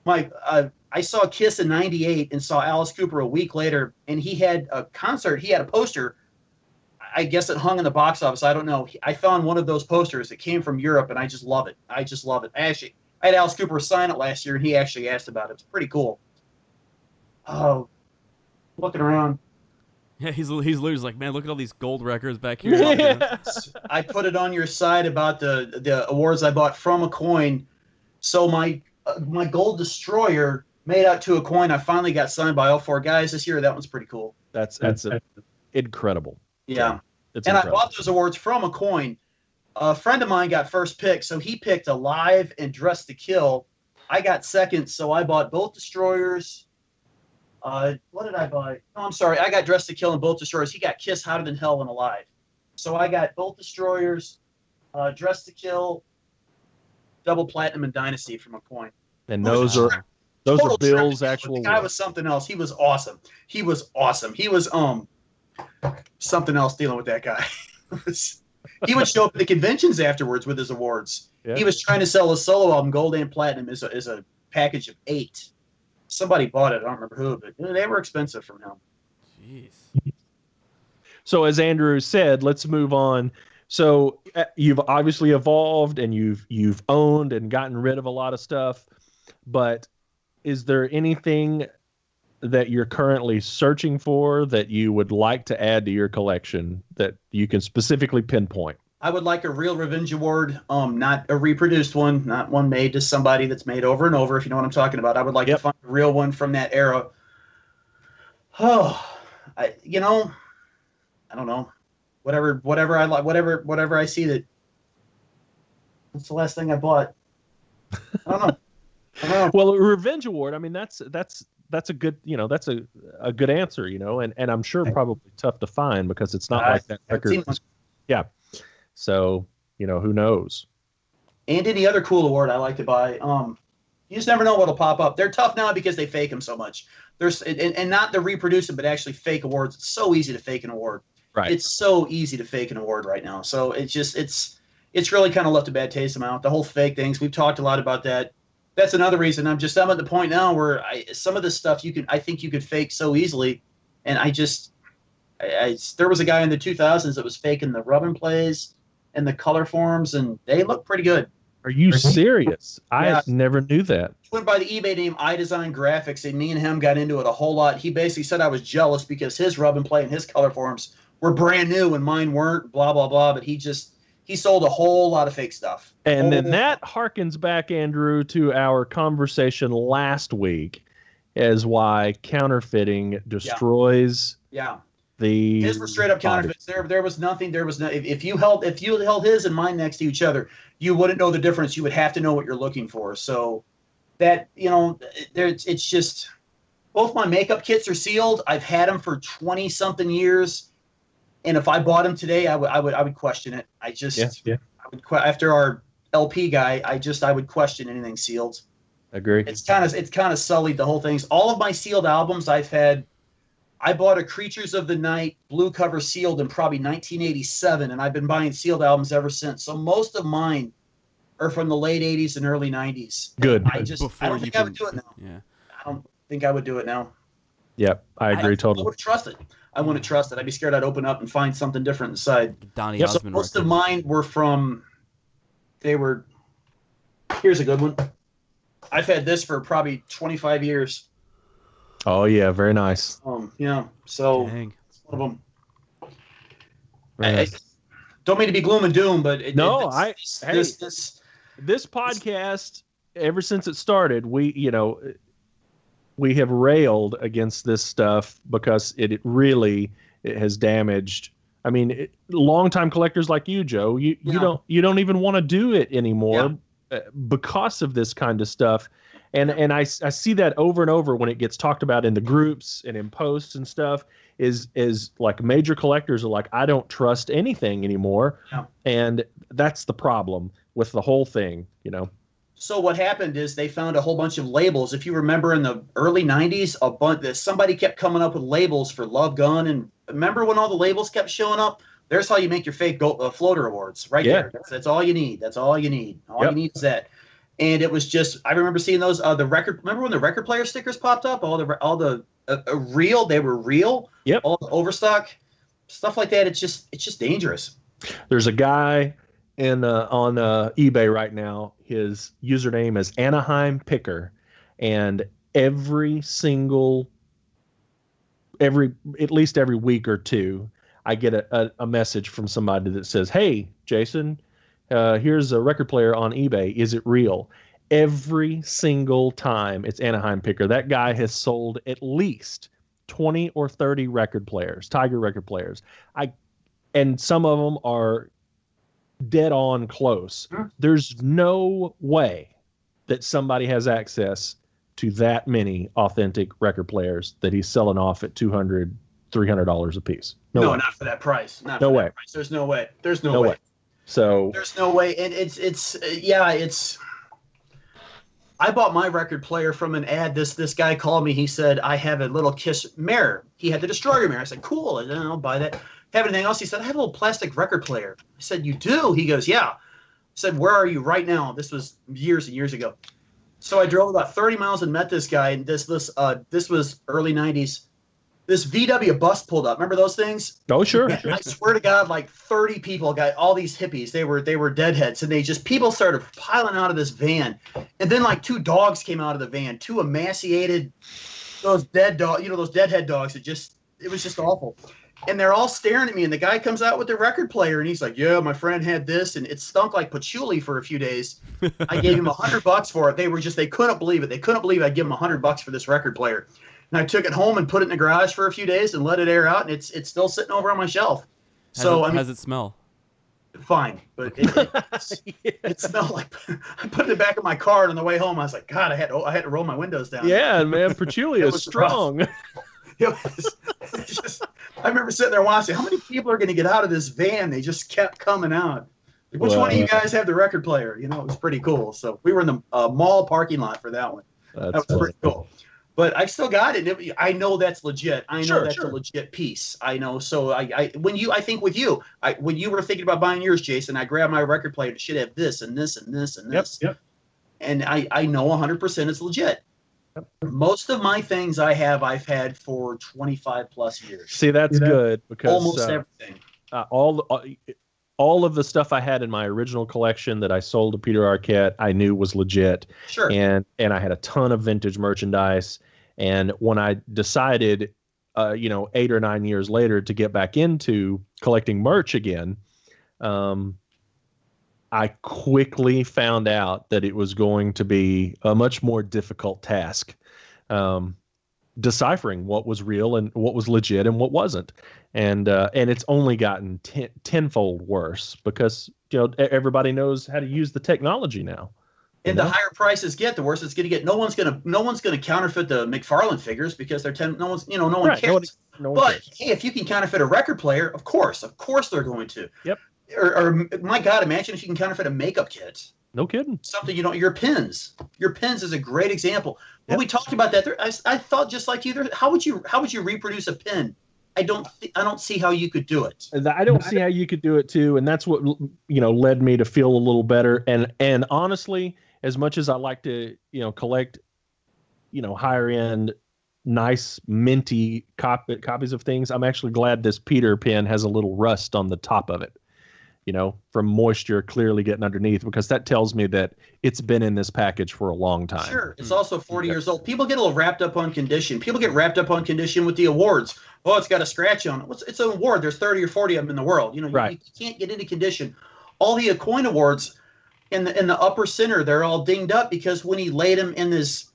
I saw Kiss in '98 and saw Alice Cooper a week later, and he had a concert. He had a poster. I guess it hung in the box office. I don't know. I found one of those posters. It came from Europe, and I just love it. I had Alice Cooper sign it last year, and he actually asked about it. It's pretty cool. Oh, looking around. Yeah, he's literally like, man, look at all these gold records back here. I put it on your side about the awards I bought from a coin. So my gold destroyer made out to a coin I finally got signed by all four guys this year. That one's pretty cool. That's incredible. Yeah. It's and incredible. I bought those awards from a coin. A friend of mine got first pick, so he picked Alive and Dressed to Kill. I got second, so I bought both destroyers. What did I buy? No, I'm sorry. I got Dressed to Kill and both destroyers. He got Kiss, Hotter Than Hell, and Alive. So I got both destroyers, Dressed to Kill, Double Platinum, and Dynasty from a coin. And those are Bill's actual. The guy was something else. He was awesome. He was something else dealing with that guy. He would show up at the conventions afterwards with his awards. Yeah. He was trying to sell a solo album, Gold and Platinum, is a package of 8. Somebody bought it. I don't remember who, but they were expensive from him. Jeez. So as Andrew said, let's move on. So you've obviously evolved and you've owned and gotten rid of a lot of stuff, but is there anything that you're currently searching for that you would like to add to your collection that you can specifically pinpoint? I would like a real Revenge award, not a reproduced one, not one made to somebody that's made over and over, if you know what I'm talking about. I would like to find a real one from that era. Oh, I don't know. Whatever I like, whatever I see that. What's the last thing I bought? I don't know. Well, a Revenge award. I mean, that's a good, that's a good answer, and I'm sure probably tough to find because it's not like that record. Yeah. So, who knows? And any other cool award I like to buy. You just never know what'll pop up. They're tough now because they fake them so much. There's and not to reproduce them, but actually fake awards. It's so easy to fake an award. Right. It's so easy to fake an award right now. So it's really kind of left a bad taste in my mouth. The whole fake things. We've talked a lot about that. That's another reason I'm at the point now where some of this stuff I think you could fake so easily, and I There was a guy in the 2000s that was faking the rub and plays and the color forms, and they look pretty good. Are you serious? Yeah. I never knew that. He went by the eBay name iDesign Graphics, and me and him got into it a whole lot. He basically said I was jealous because his rub and play and his color forms were brand new and mine weren't, blah, blah, blah. But he sold a whole lot of fake stuff. And then that harkens back, Andrew, to our conversation last week as why counterfeiting destroys the his were straight up counterfeits. There was nothing. There was no. If you held his and mine next to each other, you wouldn't know the difference. You would have to know what you're looking for. So that it's just both my makeup kits are sealed. I've had them for 20 something years, and if I bought them today, I would question it. I would after our LP guy, I would question anything sealed. Agree. It's kind of sullied the whole thing. All of my sealed albums I've had. I bought a Creatures of the Night blue cover sealed in probably 1987, and I've been buying sealed albums ever since. So most of mine are from the late 80s and early 90s. Good. I don't think I would do it now. Yeah. I don't think I would do it now. Yep, I agree totally. I would trust it. I wouldn't trust it. I'd be scared I'd open up and find something different inside. Donny So Osmond most of record. mine were from. Here's a good one. I've had this for probably 25 years. Oh yeah, very nice. So Dang. it's one of them. Very I nice. don't mean to be gloom and doom, but This podcast, ever since it started, we have railed against this stuff because it has damaged. I mean, longtime collectors like you, Joe, you don't even want to do it anymore because of this kind of stuff. And I see that over and over when it gets talked about in the groups and in posts and stuff is like major collectors are like, I don't trust anything anymore. Yeah. And that's the problem with the whole thing, So what happened is they found a whole bunch of labels. If you remember in the early 90s, somebody kept coming up with labels for Love Gun. And remember when all the labels kept showing up? There's how you make your fake floater awards right there. That's all you need. That's all you need. All you need is that. And it was just, I remember seeing those, remember when the record player stickers popped up? All the real, they were real. Yep. All the overstock, stuff like that. It's just dangerous. There's a guy on eBay right now. His username is Anaheim Picker. And at least every week or two, I get a message from somebody that says, hey, Jason, here's a record player on eBay. Is it real? Every single time it's Anaheim Picker. That guy has sold at least 20 or 30 record players, Tiger record players. And some of them are dead on close. There's no way that somebody has access to that many authentic record players that he's selling off at $200, $300 a piece. No, way. not for that price. No way. There's no way. There's no way. So there's no way. And I bought my record player from an ad. This guy called me. He said, I have a little Kiss mirror. He had the Destroyer mirror. I said, cool. I don't know, buy that. Have anything else? He said, I have a little plastic record player. I said, you do? He goes, yeah. I said, where are you right now? This was years and years ago. So I drove about 30 miles and met this guy. And this was early 90s. This VW bus pulled up. Remember those things? Oh, sure. I swear to God, like 30 people, got all these hippies. They were deadheads, and people started piling out of this van, and then like 2 dogs came out of the van, 2 emaciated, those dead dog, those deadhead dogs. It was just awful, and they're all staring at me. And the guy comes out with the record player, and he's like, "Yeah, my friend had this, and it stunk like patchouli for a few days." I gave him $100 for it. They couldn't believe it. They couldn't believe I'd give him $100 for this record player. And I took it home and put it in the garage for a few days and let it air out, and it's still sitting over on my shelf. How does it smell? Fine, but it smelled like I put it in the back of my car, and on the way home I was like, God, I had to roll my windows down. Yeah, man, patchouli is strong. I remember sitting there watching, how many people are going to get out of this van? They just kept coming out. Like, which one of you guys have the record player? It was pretty cool. So we were in the mall parking lot for that one. That was pretty cool. But I still got it. I know that's legit. I know that's a legit piece. I know. So I think with you, when you were thinking about buying yours, Jason, I grabbed my record player. It should have this and this and this and this. Yep. And I know 100% it's legit. Most of my things I've had for 25 plus years. See, that's good because almost everything. All of the stuff I had in my original collection that I sold to Peter Arquette, I knew was legit. Sure. And I had a ton of vintage merchandise. And when I decided, 8 or 9 years later to get back into collecting merch again, I quickly found out that it was going to be a much more difficult task, deciphering what was real and what was legit and what wasn't. And it's only gotten tenfold worse because everybody knows how to use the technology now. And the higher prices get, the worse it's going to get. No one's going to counterfeit the McFarlane figures because they're no one cares. No one but cares. hey, if you can counterfeit a record player, of course they're going to. Yep. Or my God, imagine if you can counterfeit a makeup kit. No kidding. Something your pins. Your pins is a great example. When we talked about that, I thought just like you. How would you reproduce a pin? I don't see how you could do it. I don't see how you could do it too, and that's what led me to feel a little better. And honestly, as much as I like to collect higher end, nice minty copies of things, I'm actually glad this Peter pin has a little rust on the top of it. From moisture clearly getting underneath, because that tells me that it's been in this package for a long time. Sure. It's also 40 years old. People get a little wrapped up on condition. People get wrapped up on condition with the awards. Oh, it's got a scratch on it. It's an award. There's 30 or 40 of them in the world. Right. You can't get into condition. All the Aucoin awards in the upper center, they're all dinged up because when he laid them in his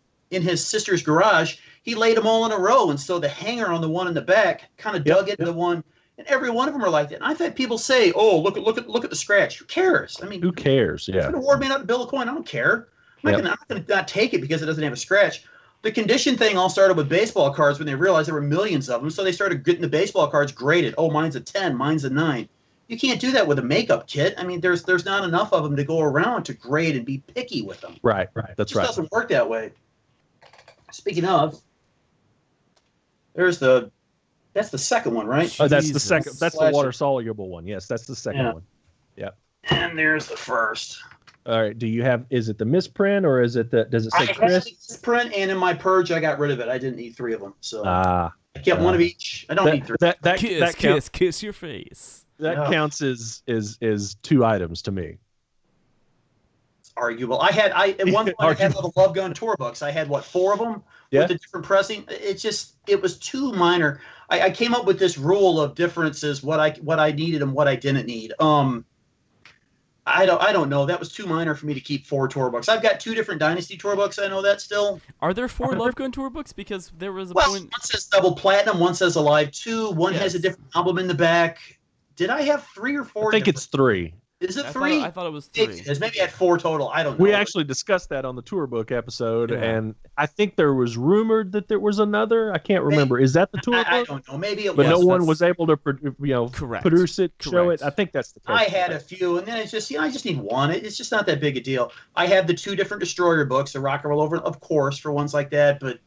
sister's garage, he laid them all in a row. And so the hanger on the one in the back kind of dug into the one. And every one of them are like that. And I've had people say, "Oh, look at the scratch." Who cares? I mean, who cares? Yeah. If an award made out of Bill of Coin, I don't care. I'm not going to not take it because it doesn't have a scratch. The condition thing all started with baseball cards when they realized there were millions of them, so they started getting the baseball cards graded. Oh, mine's a 10, mine's a 9. You can't do that with a makeup kit. I mean, there's not enough of them to go around to grade and be picky with them. Right. That's right. It doesn't work that way. Speaking of, that's the second one, right? Oh, that's the second. That's the water soluble one. Yes, that's the second one. Yep. And there's the first. All right. Is it the misprint or is it does it say Chris? I had the misprint, and in my purge, I got rid of it. I didn't need 3 of them, so I kept one of each. I don't need 3. That kiss your face. That counts as 2 items to me. It's arguable. At one point I had all the Love Gun tour books. I had 4 of them with the different pressing. It was too minor. I came up with this rule of differences, what I needed and what I didn't need. I don't know. That was too minor for me to keep 4 tour books. I've got 2 different Dynasty tour books. I know that still. Are there 4 Love Gun tour books? Because there was a point. point. One says double platinum. One says Alive 2. One has a different album in the back. Did I have 3 or 4? I think it's 3. Is it 3? I thought it was 3. Maybe I had 4 total. I don't know. We actually discussed that on the tour book episode, and I think there was rumored that there was another. I can't remember. Is that the tour book? I don't know. Maybe it was. But no one was able to, correct. produce it, show it. I think that's the case. I had a few, and then it's just, I just need one. It's just not that big a deal. I have the 2 different Destroyer books, the Rock and Roll Over, of course, for ones like that. But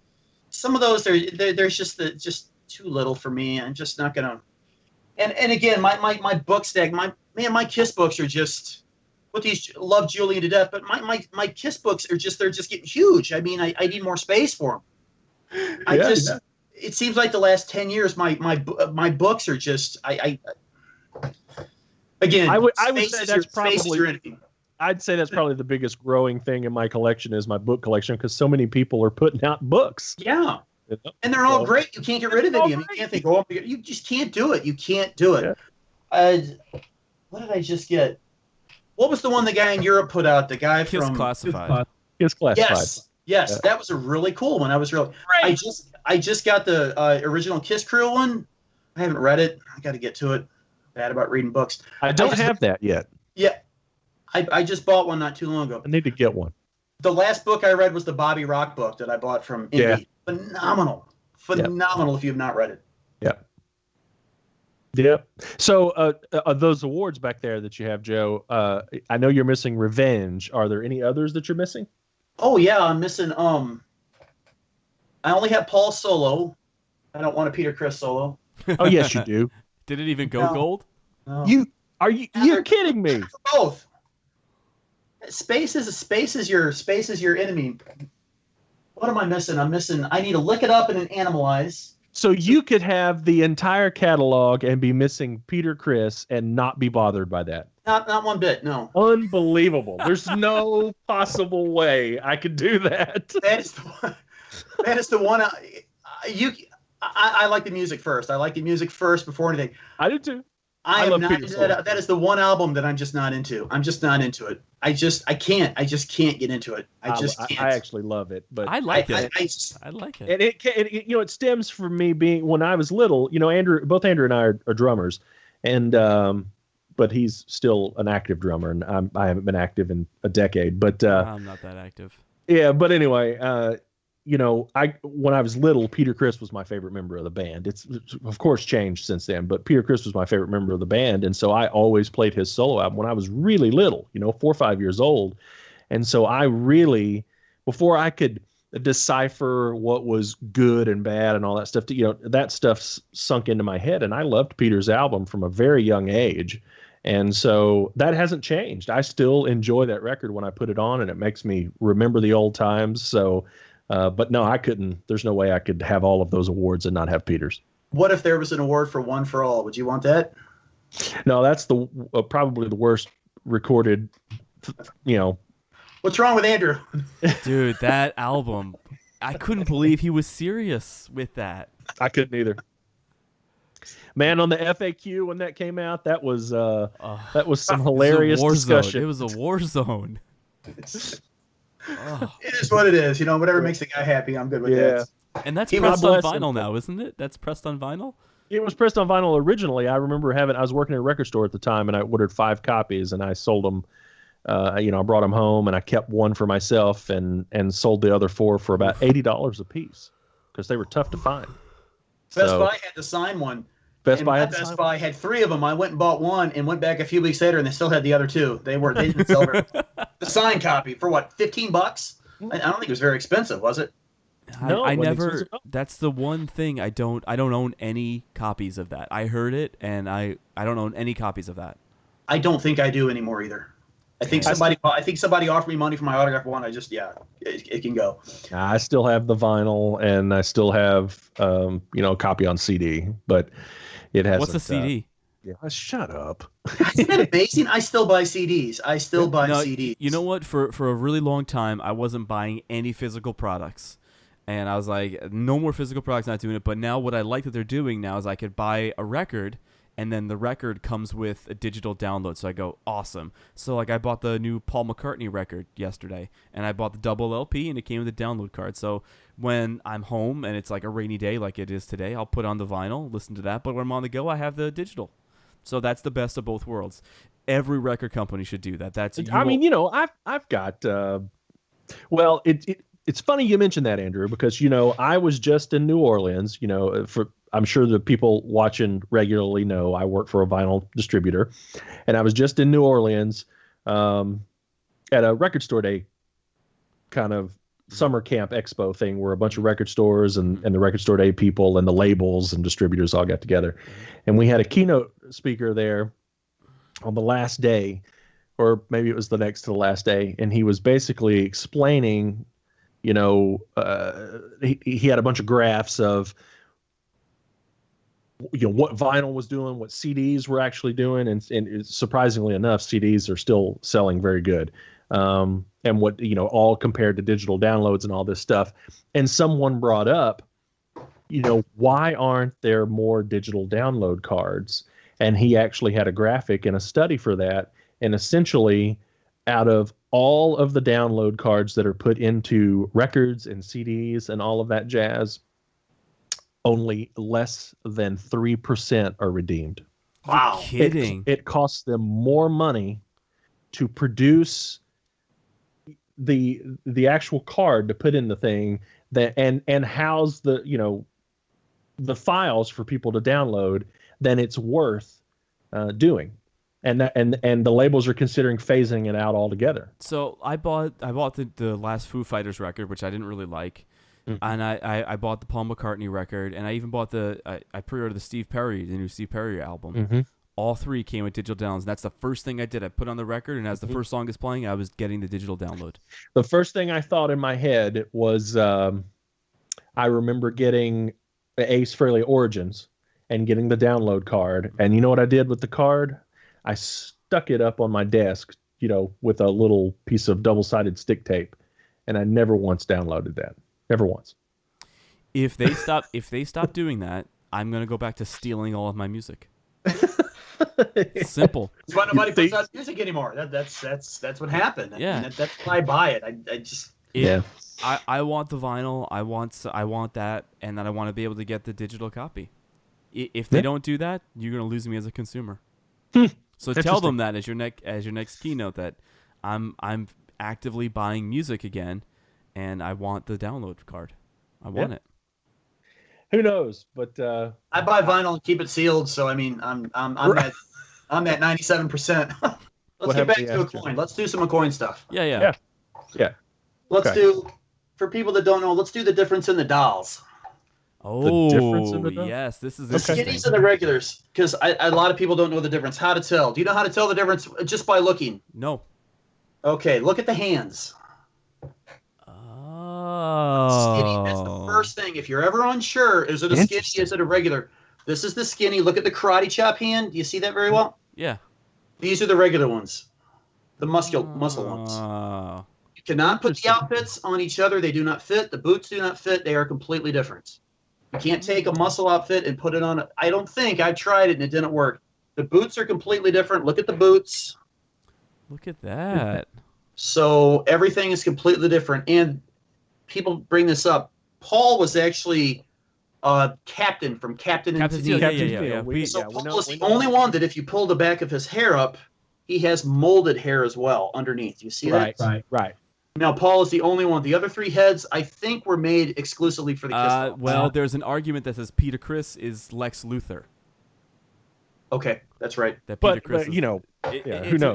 some of those, there's just too little for me. I'm just not gonna. And again, my book stack, my Kiss books are just. With these, love Julian to death, but my Kiss books are they're just getting huge. I mean, I need more space for them. It seems like the last 10 years, my books are just, again, I would say that's probably, I'd say that's probably the biggest growing thing in my collection is my book collection, because so many people are putting out books. Yeah. And they're all great. You can't get rid of any of them. You can't think, you just can't do it. You can't do it. Yeah. What did I just get? What was the one the guy in Europe put out? The guy Kiss from Classified. Kiss Classified. Yes, that was a really cool one. I just got the original Kiss Crew one. I haven't read it. I got to get to it. Bad about reading books. I don't have that yet. Yeah, I just bought one not too long ago. I need to get one. The last book I read was the Bobby Rock book that I bought from Indie. Yeah. Phenomenal if you have not read it. Yeah. Yep. So those awards back there that you have, Joe, I know you're missing Revenge. Are there any others that you're missing? Oh, yeah. I'm missing. I only have Paul solo. I don't want a Peter Criss solo. Oh, yes, you do. Did it even go gold? No. You're kidding me. Both. Space is your enemy. What am I missing? I need to look it up in an Animalize. So you could have the entire catalog and be missing Peter Criss and not be bothered by that. Not one bit, no. Unbelievable. There's no possible way I could do that. That is the one. That is the one. I like the music first. I like the music first before anything. I do too. I am love not Peter into Solo. that is the one album that I'm just not into. I'm just not into it. I just can't get into it. I just can't. I actually love it, but I like it. I I like it. and it you know, it stems from me being, when I was little, you know, both Andrew and I are drummers, and but he's still an active drummer, and I haven't been active in a decade, but I'm not that active. yeah, but anyway, you know, when I was little, Peter Criss was my favorite member of the band. It's of course changed since then, but Peter Criss was my favorite member of the band, and so I always played his solo album when I was really little, you know, 4 or 5 years old. And so I really, before I could decipher what was good and bad and all that stuff, you know, that stuff sunk into my head, and I loved Peter's album from a very young age. And so that hasn't changed. I still enjoy that record when I put it on, and it makes me remember the old times. So but no, I couldn't. There's no way I could have all of those awards and not have Peter's. What if there was an award for One for All? Would you want that? No, that's the probably the worst recorded. You know, What's wrong with Andrew? Dude, that album, I couldn't believe he was serious with that. I couldn't either. Man, on the FAQ when that came out, that was some hilarious It was a war discussion. zone. It was a war zone. It is what it is. You know, whatever makes the guy happy, I'm good with that. And that's He pressed was on blessed vinyl him. now, isn't it? That's pressed on vinyl? It was pressed on vinyl originally. I remember I was working at a record store at the time, and I ordered 5 copies, and I sold them. You know, I brought them home, and I kept one for myself, and sold the other 4 for about $80 a piece because they were tough to find. Best Buy had to sign one. Best Buy had 3 of them. I went and bought one, and went back a few weeks later, and they still had the other 2. They didn't sell the signed copy for what, $15? I don't think it was very expensive, was it? No, I it wasn't never. expensive. That's the one thing I don't own any copies of that. I heard it, and I don't own any copies of that. I don't think I do anymore either. I think somebody offered me money for my autograph one. It can go. I still have the vinyl, and I still have you know, a copy on CD, but it hasn't. What's a CD? Yeah, shut up. Isn't that amazing? I still buy CDs. CDs. You know what? For a really long time, I wasn't buying any physical products. And I was like, no more physical products, not doing it. But now what I like that they're doing now is I could buy a record, and then the record comes with a digital download. So I go, awesome. So like I bought the new Paul McCartney record yesterday, and I bought the double LP, and it came with a download card. So when I'm home and it's like a rainy day like it is today, I'll put on the vinyl, listen to that. But when I'm on the go, I have the digital. So that's the best of both worlds. Every record company should do that. I mean, you know, I've got well, it's funny you mentioned that, Andrew, because, you know, I was just in New Orleans, you know, I'm sure the people watching regularly know I work for a vinyl distributor, and I was just in New Orleans at a record store day kind of summer camp expo thing where a bunch of record stores and the record store day people and the labels and distributors all got together. And we had a keynote speaker there on the last day, or maybe it was the next to the last day. And he was basically explaining, you know, he had a bunch of graphs of, you know, what vinyl was doing, what CDs were actually doing. And surprisingly enough, CDs are still selling very good. And what, you know, all compared to digital downloads and all this stuff. And someone brought up, you know, why aren't there more digital download cards? And he actually had a graphic and a study for that. And essentially, out of all of the download cards that are put into records and CDs and all of that jazz, only less than 3% are redeemed. Wow. Kidding. It costs them more money to produce the actual card to put in the thing that and house the, you know, the files for people to download than it's worth doing. And the labels are considering phasing it out altogether. So I bought the last Foo Fighters record, which I didn't really like. Mm-hmm. And I bought the Paul McCartney record, and I even bought I pre-ordered the new Steve Perry album. Mm-hmm. all 3 came with digital downloads. That's the first thing I did. I put on the record, and as the first song is playing, I was getting the digital download. The first thing I thought in my head was I remember getting Ace Frehley Origins and getting the download card. And you know what I did with the card? I stuck it up on my desk, with a little piece of double-sided stick tape. And I never once downloaded that. Never once. If they stop doing that, I'm going to go back to stealing all of my music. Simple. That's why nobody puts out music anymore. That's what happened. Yeah. I mean, that's why I buy it. I just I want the vinyl. I want that, and then I want to be able to get the digital copy. If they don't do that, you're going to lose me as a consumer. So tell them that as your next keynote that I'm actively buying music again, and I want the download card. I want it. Who knows? But I buy vinyl and keep it sealed. So I mean, I'm at 97%. Let's get back to a coin. Let's do some coin stuff. Yeah. Let's do, for people that don't know, let's do the difference in the dolls. Oh, the difference in the dolls? Yes, this is the skinnies and the regulars, because a lot of people don't know the difference. How to tell? Do you know how to tell the difference just by looking? No. Okay, look at the hands. Oh. Skinny, that's the first thing. If you're ever unsure, is it a skinny, is it a regular? This is the skinny. Look at the karate chop hand. Do you see that very well? Yeah. These are the regular ones. The muscle ones. You cannot put the outfits on each other. They do not fit. The boots do not fit. They are completely different. You can't take a muscle outfit and put it on. I don't think. I tried it and it didn't work. The boots are completely different. Look at the boots. Look at that. So everything is completely different. And people bring this up. Paul was actually captain from Captain and Steel. Yeah. So Paul is the only one that if you pull the back of his hair up, he has molded hair as well underneath. You see that? Right. Now, Paul is the only one. The other 3 heads, I think, were made exclusively for the Kiss dolls. Well, there's an argument that says Peter Criss is Lex Luthor. Okay, that's right. That Peter Criss who knows?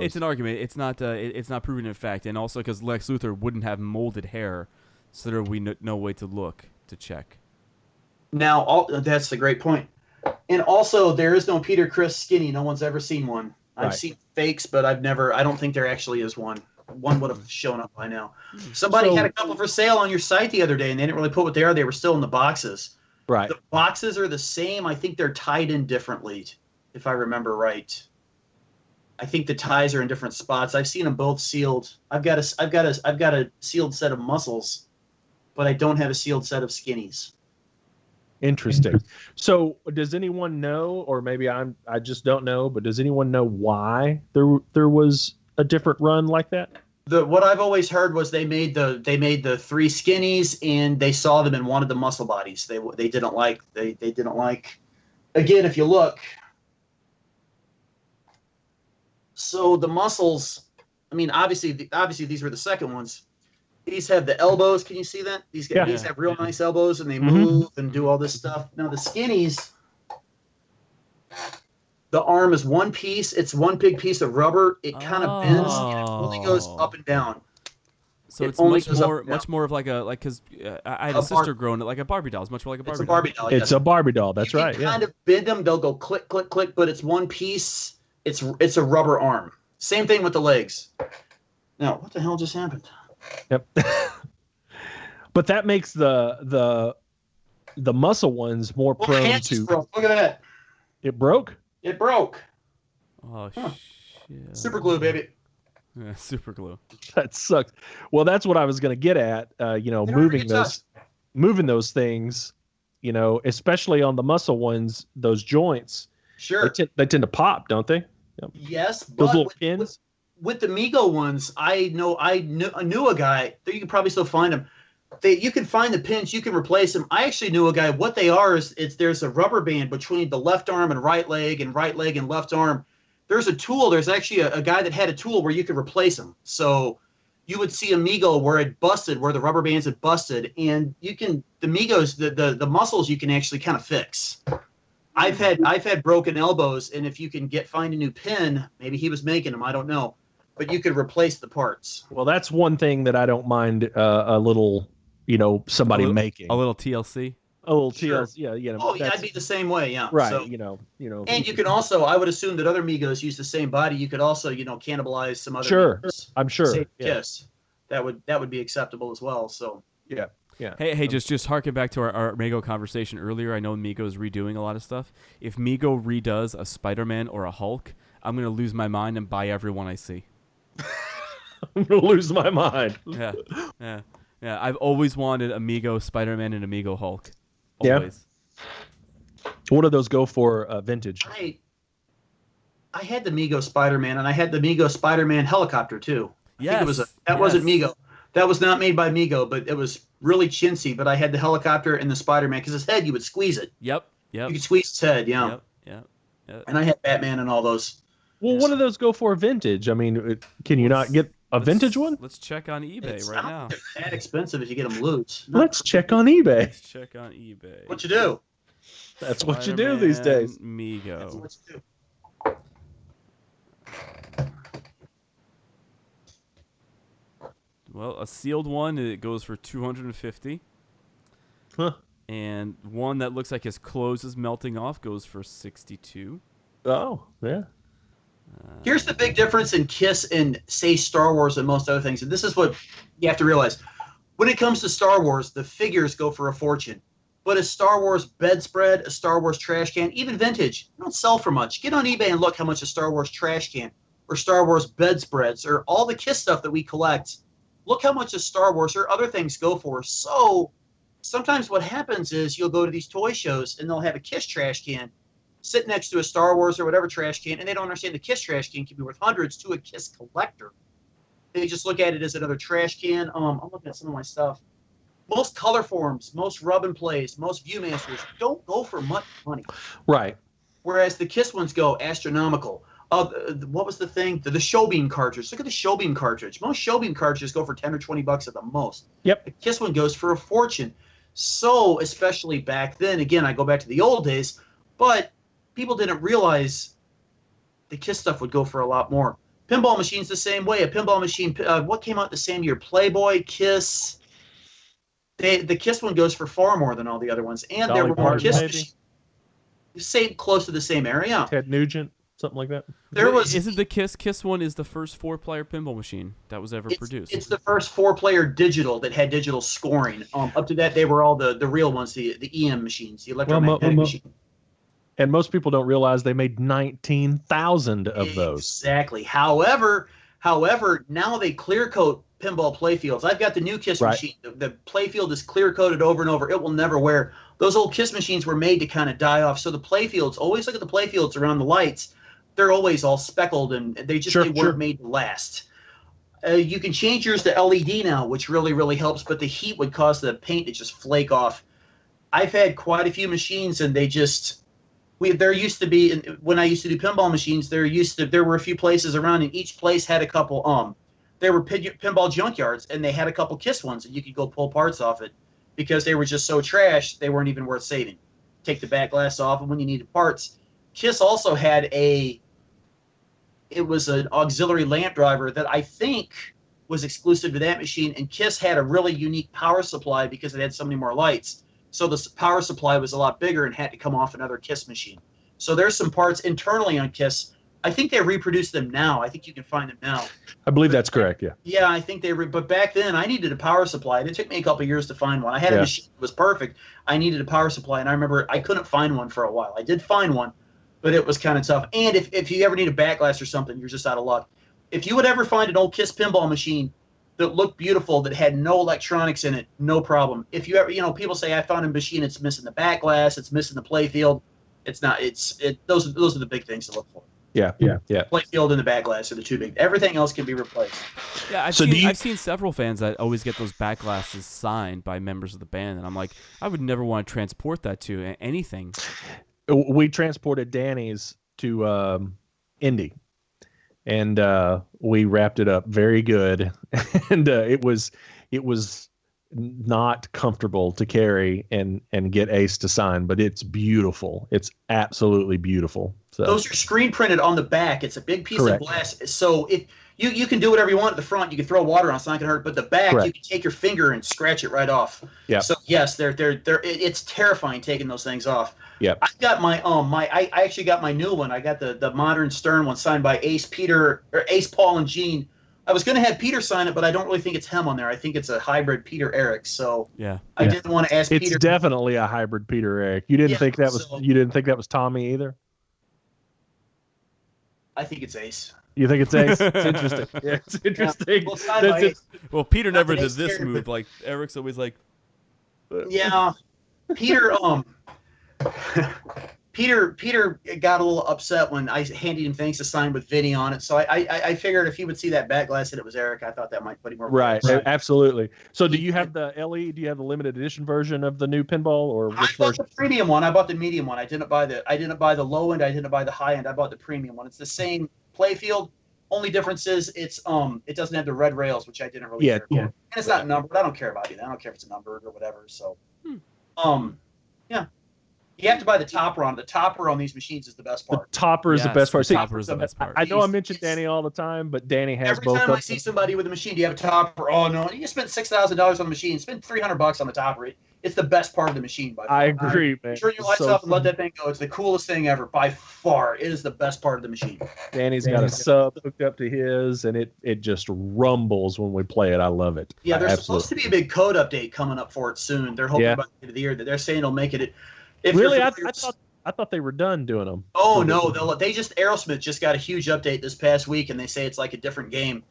It's an argument. It's not proven in fact, and also because Lex Luthor wouldn't have molded hair, so there would be no way to look to check. Now, that's a great point. And also, there is no Peter Criss skinny. No one's ever seen one. I've seen fakes, but I don't think there actually is one. One would have shown up by now. Somebody had a couple for sale on your site the other day, and they didn't really put what they are. They were still in the boxes. Right. The boxes are the same. I think they're tied in differently, if I remember right. I think the ties are in different spots. I've seen them both sealed. I've got a sealed set of muscles, but I don't have a sealed set of skinnies. Interesting. So, does anyone know, or maybe I just don't know, but does anyone know why there was a different run like that? What I've always heard was they made the 3 skinnies and they saw them and wanted the muscle bodies. They didn't like. Again, if you look, so the muscles. I mean, obviously these were the second ones. These have the elbows. Can you see that? These have real nice elbows, and they move and do all this stuff. Now the skinnies, the arm is one piece. It's one big piece of rubber. It kind of bends, and it only goes up and down. So it's much more of because I had a sister growing up like a Barbie doll. It's much more like a Barbie doll. It's a Barbie doll. It's a Barbie doll. That's right. You can kind of bend them. They'll go click, click, click, but it's one piece. It's a rubber arm. Same thing with the legs. Now, what the hell just happened? Yep. But that makes the muscle ones more prone to. Broke. Look at that. It broke? It broke. Oh, shit. Super glue, baby. Yeah, super glue. That sucks. Well, that's what I was going to get at. Moving those things, especially on the muscle ones, those joints. Sure. They tend to pop, don't they? Yep. Yes, those but little pins. With the Mego ones, I knew a guy. You can probably still find them. You can find the pins. You can replace them. I actually knew a guy. What they are is there's a rubber band between the left arm and right leg and left arm. There's a tool. There's actually a guy that had a tool where you could replace them. So you would see a Mego where it busted, where the rubber bands had busted, and the Megos, the muscles you can actually kind of fix. I've had broken elbows, and if you can find a new pin, maybe he was making them. I don't know. But you could replace the parts. Well, that's one thing that I don't mind a little, somebody making. A little TLC? a little Sure. TLC. Yeah, you know. Oh, yeah, that's- I'd be the same way. Yeah. right. So, you know. and you can also, I would assume that other Migos use the same body. You could also, cannibalize some other. Sure. Migos. I'm sure. Save Yeah. Kiss. That would be acceptable as well. So. Yeah. Yeah. Hey, just harken back to our Mego conversation earlier. I know Mego's redoing a lot of stuff. If Mego redoes a Spider-Man or a Hulk, I'm going to lose my mind and buy everyone I see. I'm gonna lose my mind. Yeah. I've always wanted a Mego Spider-Man and a Mego Hulk. Yeah. Always. What do those go for vintage? I had the Mego Spider-Man, and I had the Mego Spider-Man helicopter too. Yes. Wasn't Mego. That was not made by Mego, but it was really chintzy. But I had the helicopter and the Spider-Man because his head, you would squeeze it. Yep. You could squeeze his head, yeah. Yep. And I had Batman and all those. Well, Yes. what do those go for vintage? I mean, can you not get a vintage one? Let's check on eBay It's right not now. that expensive if you get them loose. No. Let's check on eBay. Let's check on eBay. What you do? That's what you do these days. That's Mego. what you do. Well, a sealed one, it goes for $250. Huh. And one that looks like his clothes is melting off goes for $62. Oh, yeah. Here's the big difference in Kiss and, say, Star Wars and most other things. And this is what you have to realize. When it comes to Star Wars, the figures go for a fortune. But a Star Wars bedspread, a Star Wars trash can, even vintage, don't sell for much. Get on eBay and look how much a Star Wars trash can or Star Wars bedspreads or all the Kiss stuff that we collect. Look how much a Star Wars or other things go for. So sometimes what happens is you'll go to these toy shows and they'll have a Kiss trash can sit next to a Star Wars or whatever trash can, and they don't understand the Kiss trash can can be worth hundreds to a Kiss collector. They just look at it as another trash can. I'm looking at some of my stuff. Most color forms, most rub and plays, most Viewmasters don't go for much money. Right. Whereas the Kiss ones go astronomical. What was the thing? The Showbeam cartridge. Look at the Showbeam cartridge. Most Showbeam cartridges go for $10 or $20 at the most. Yep. The Kiss one goes for a fortune. So, especially back then, again, I go back to the old days, but people didn't realize the Kiss stuff would go for a lot more. Pinball machines the same way. A pinball machine, what came out the same year? Playboy, Kiss. The Kiss one goes for far more than all the other ones. And there Dolly were more Parton, Kiss maybe? machines. Same, close to the same area. Ted Nugent, something like that. There was. Isn't the Kiss one is the first 4-player pinball machine that was ever produced? It's the first 4-player digital that had digital scoring. Up to that, they were all the real ones, the EM machines, the electromagnetic machine. And most people don't realize they made 19,000 of those. Exactly. However, now they clear coat pinball playfields. I've got the new Kiss machine. The playfield is clear coated over and over. It will never wear. Those old Kiss machines were made to kind of die off. So the playfields, always look at the playfields around the lights. They're always all speckled, and they weren't made to last. You can change yours to LED now, which really, really helps, but the heat would cause the paint to just flake off. I've had quite a few machines, and they just... there used to be, when I used to do pinball machines, there were a few places around, and each place had a couple, there were pinball junkyards, and they had a couple Kiss ones, and you could go pull parts off it, because they were just so trash, they weren't even worth saving. Take the back glass off, and when you needed parts. Kiss also had it was an auxiliary lamp driver that I think was exclusive to that machine, and Kiss had a really unique power supply because it had so many more lights. So the power supply was a lot bigger and had to come off another Kiss machine. So there's some parts internally on Kiss. I think they reproduce them now. I think you can find them now. I believe that's correct, yeah. Yeah, I think but back then I needed a power supply. It took me a couple of years to find one. I had a machine that was perfect. I needed a power supply, and I remember I couldn't find one for a while. I did find one, but it was kind of tough. And if you ever need a back glass or something, you're just out of luck. If you would ever find an old Kiss pinball machine that looked beautiful, that had no electronics in it, no problem. If you ever, people say, I found a machine, it's missing the back glass, it's missing the playfield. It's not, those are the big things to look for. Yeah. Playfield and the back glass are the two big. Everything else can be replaced. Yeah, I've seen several fans that always get those back glasses signed by members of the band, and I'm like, I would never want to transport that to anything. We transported Danny's to Indy, and we wrapped it up very good, and it was not comfortable to carry and get Ace to sign, but it's beautiful. It's absolutely beautiful. So those are screen printed on the back. It's a big piece Correct. of glass. So if You can do whatever you want at the front. You can throw water on, it's not gonna hurt. But the back, Correct. you can take your finger and scratch it right off. Yeah. So yes, it's terrifying taking those things off. Yeah. I got I actually got my new one. I got the modern Stern one signed by Ace Paul and Gene. I was gonna have Peter sign it, but I don't really think it's him on there. I think it's a hybrid Peter Eric. So Yeah. I didn't want to ask It's Peter. definitely a hybrid Peter Eric. You didn't think that was Tommy either? I think it's Ace. You think it's Ace? It's interesting. Yeah, it's interesting. Well, signed by Ace. Well, Peter never that did Ace this cared, move. but- Like Eric's always like, Yeah, Peter. Peter got a little upset when I handed him things to sign with Vinny on it. So I figured if he would see that back glass that it was Eric, I thought that might put him more. Right, absolutely. So, do you have the LE? Do you have the limited edition version of the new pinball, or I which bought version? the premium one. I bought the medium one. I didn't buy the low end. I didn't buy the high end. I bought the premium one. It's the same play field. Only difference is it doesn't have the red rails, which I didn't really care about. And it's not numbered. I don't care about it. I don't care if it's numbered or whatever. So, yeah. You have to buy the topper on. The topper on these machines is the best The part. topper is the best part. The See, topper is the best part. I know I mention Danny all the time, but Danny has Every both time of I see them. somebody with a machine, do you have a topper? Oh no, you spent $6,000 on the machine. Spend $300 on the topper. It's the best part of the machine by far. I agree, man. Turn your lights off and let that thing go. It's the coolest thing ever by far. It is the best part of the machine. Danny's got a sub hooked up to his, and it just rumbles when we play it. I love it. Yeah, there's Absolutely. supposed to be a big code update coming up for it soon. They're hoping by the end of the year that they're saying it'll make it. If Really, you're I familiar- thought they were done doing them. Oh no, Aerosmith just got a huge update this past week, and they say it's like a different game.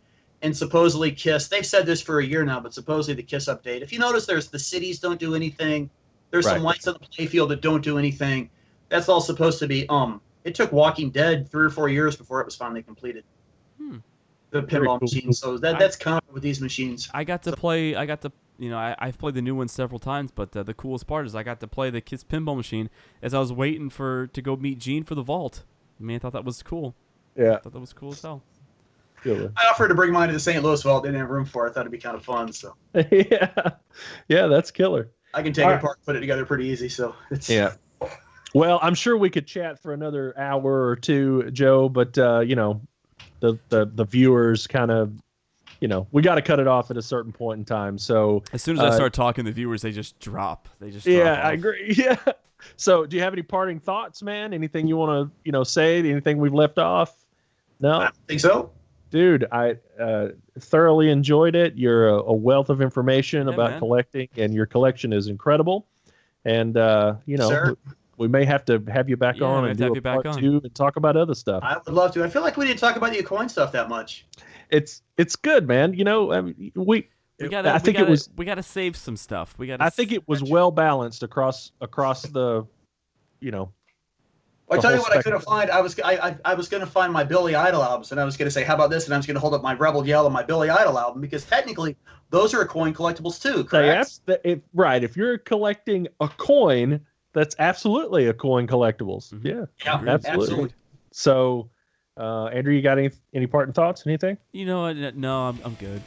And supposedly Kiss, they've said this for a year now, but supposedly the Kiss update. If you notice, there's the cities don't do anything. There's some lights on the playfield that don't do anything. That's all supposed to be. It took Walking Dead 3 or 4 years before it was finally completed. The pinball machine. So that's common with these machines. I've played the new one several times, but the coolest part is I got to play the Kiss pinball machine as I was waiting to go meet Gene for the vault. I mean, I thought that was cool. Yeah. I thought that was cool as hell. Really. I offered to bring mine to the St. Louis vault. They didn't have room for it. I thought it'd be kind of fun. So yeah, that's killer. I can take it apart, put it together pretty easy. So it's Well, I'm sure we could chat for another hour or two, Joe, but the viewers kind of, we got to cut it off at a certain point in time. So as soon as I start talking, the viewers they just drop. They just drop off. I agree. Yeah. So, do you have any parting thoughts, man? Anything you want to say? Anything we've left off? No, I don't think so. Dude, I thoroughly enjoyed it. You're a wealth of information about man. collecting, and your collection is incredible. And Sir? we may have to have you back on and do a part 2 and talk about other stuff. I would love to. I feel like we didn't talk about the coin stuff that much. It's good, man. I mean, we gotta save some stuff. I think it was well balanced across the, Well, I the tell you whole what, I couldn't find. I was going to find my Billy Idol albums, and I was going to say, how about this? And I was going to hold up my Rebel Yell and my Billy Idol album because technically those are coin collectibles too, correct? Right. If you're collecting a coin, that's absolutely a coin collectibles. Mm-hmm. Yeah, absolutely. So, Andrew, you got any parting thoughts? Anything? No, I'm good.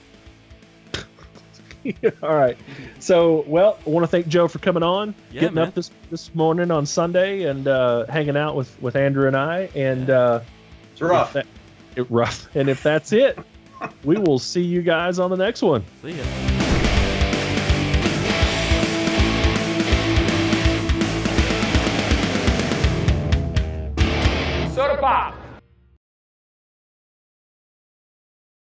All right. So, I want to thank Joe for coming on, getting man. up this morning on Sunday and hanging out with Andrew and I. And It's rough. Rough. And if that's it, we will see you guys on the next one. See ya. Soda pop.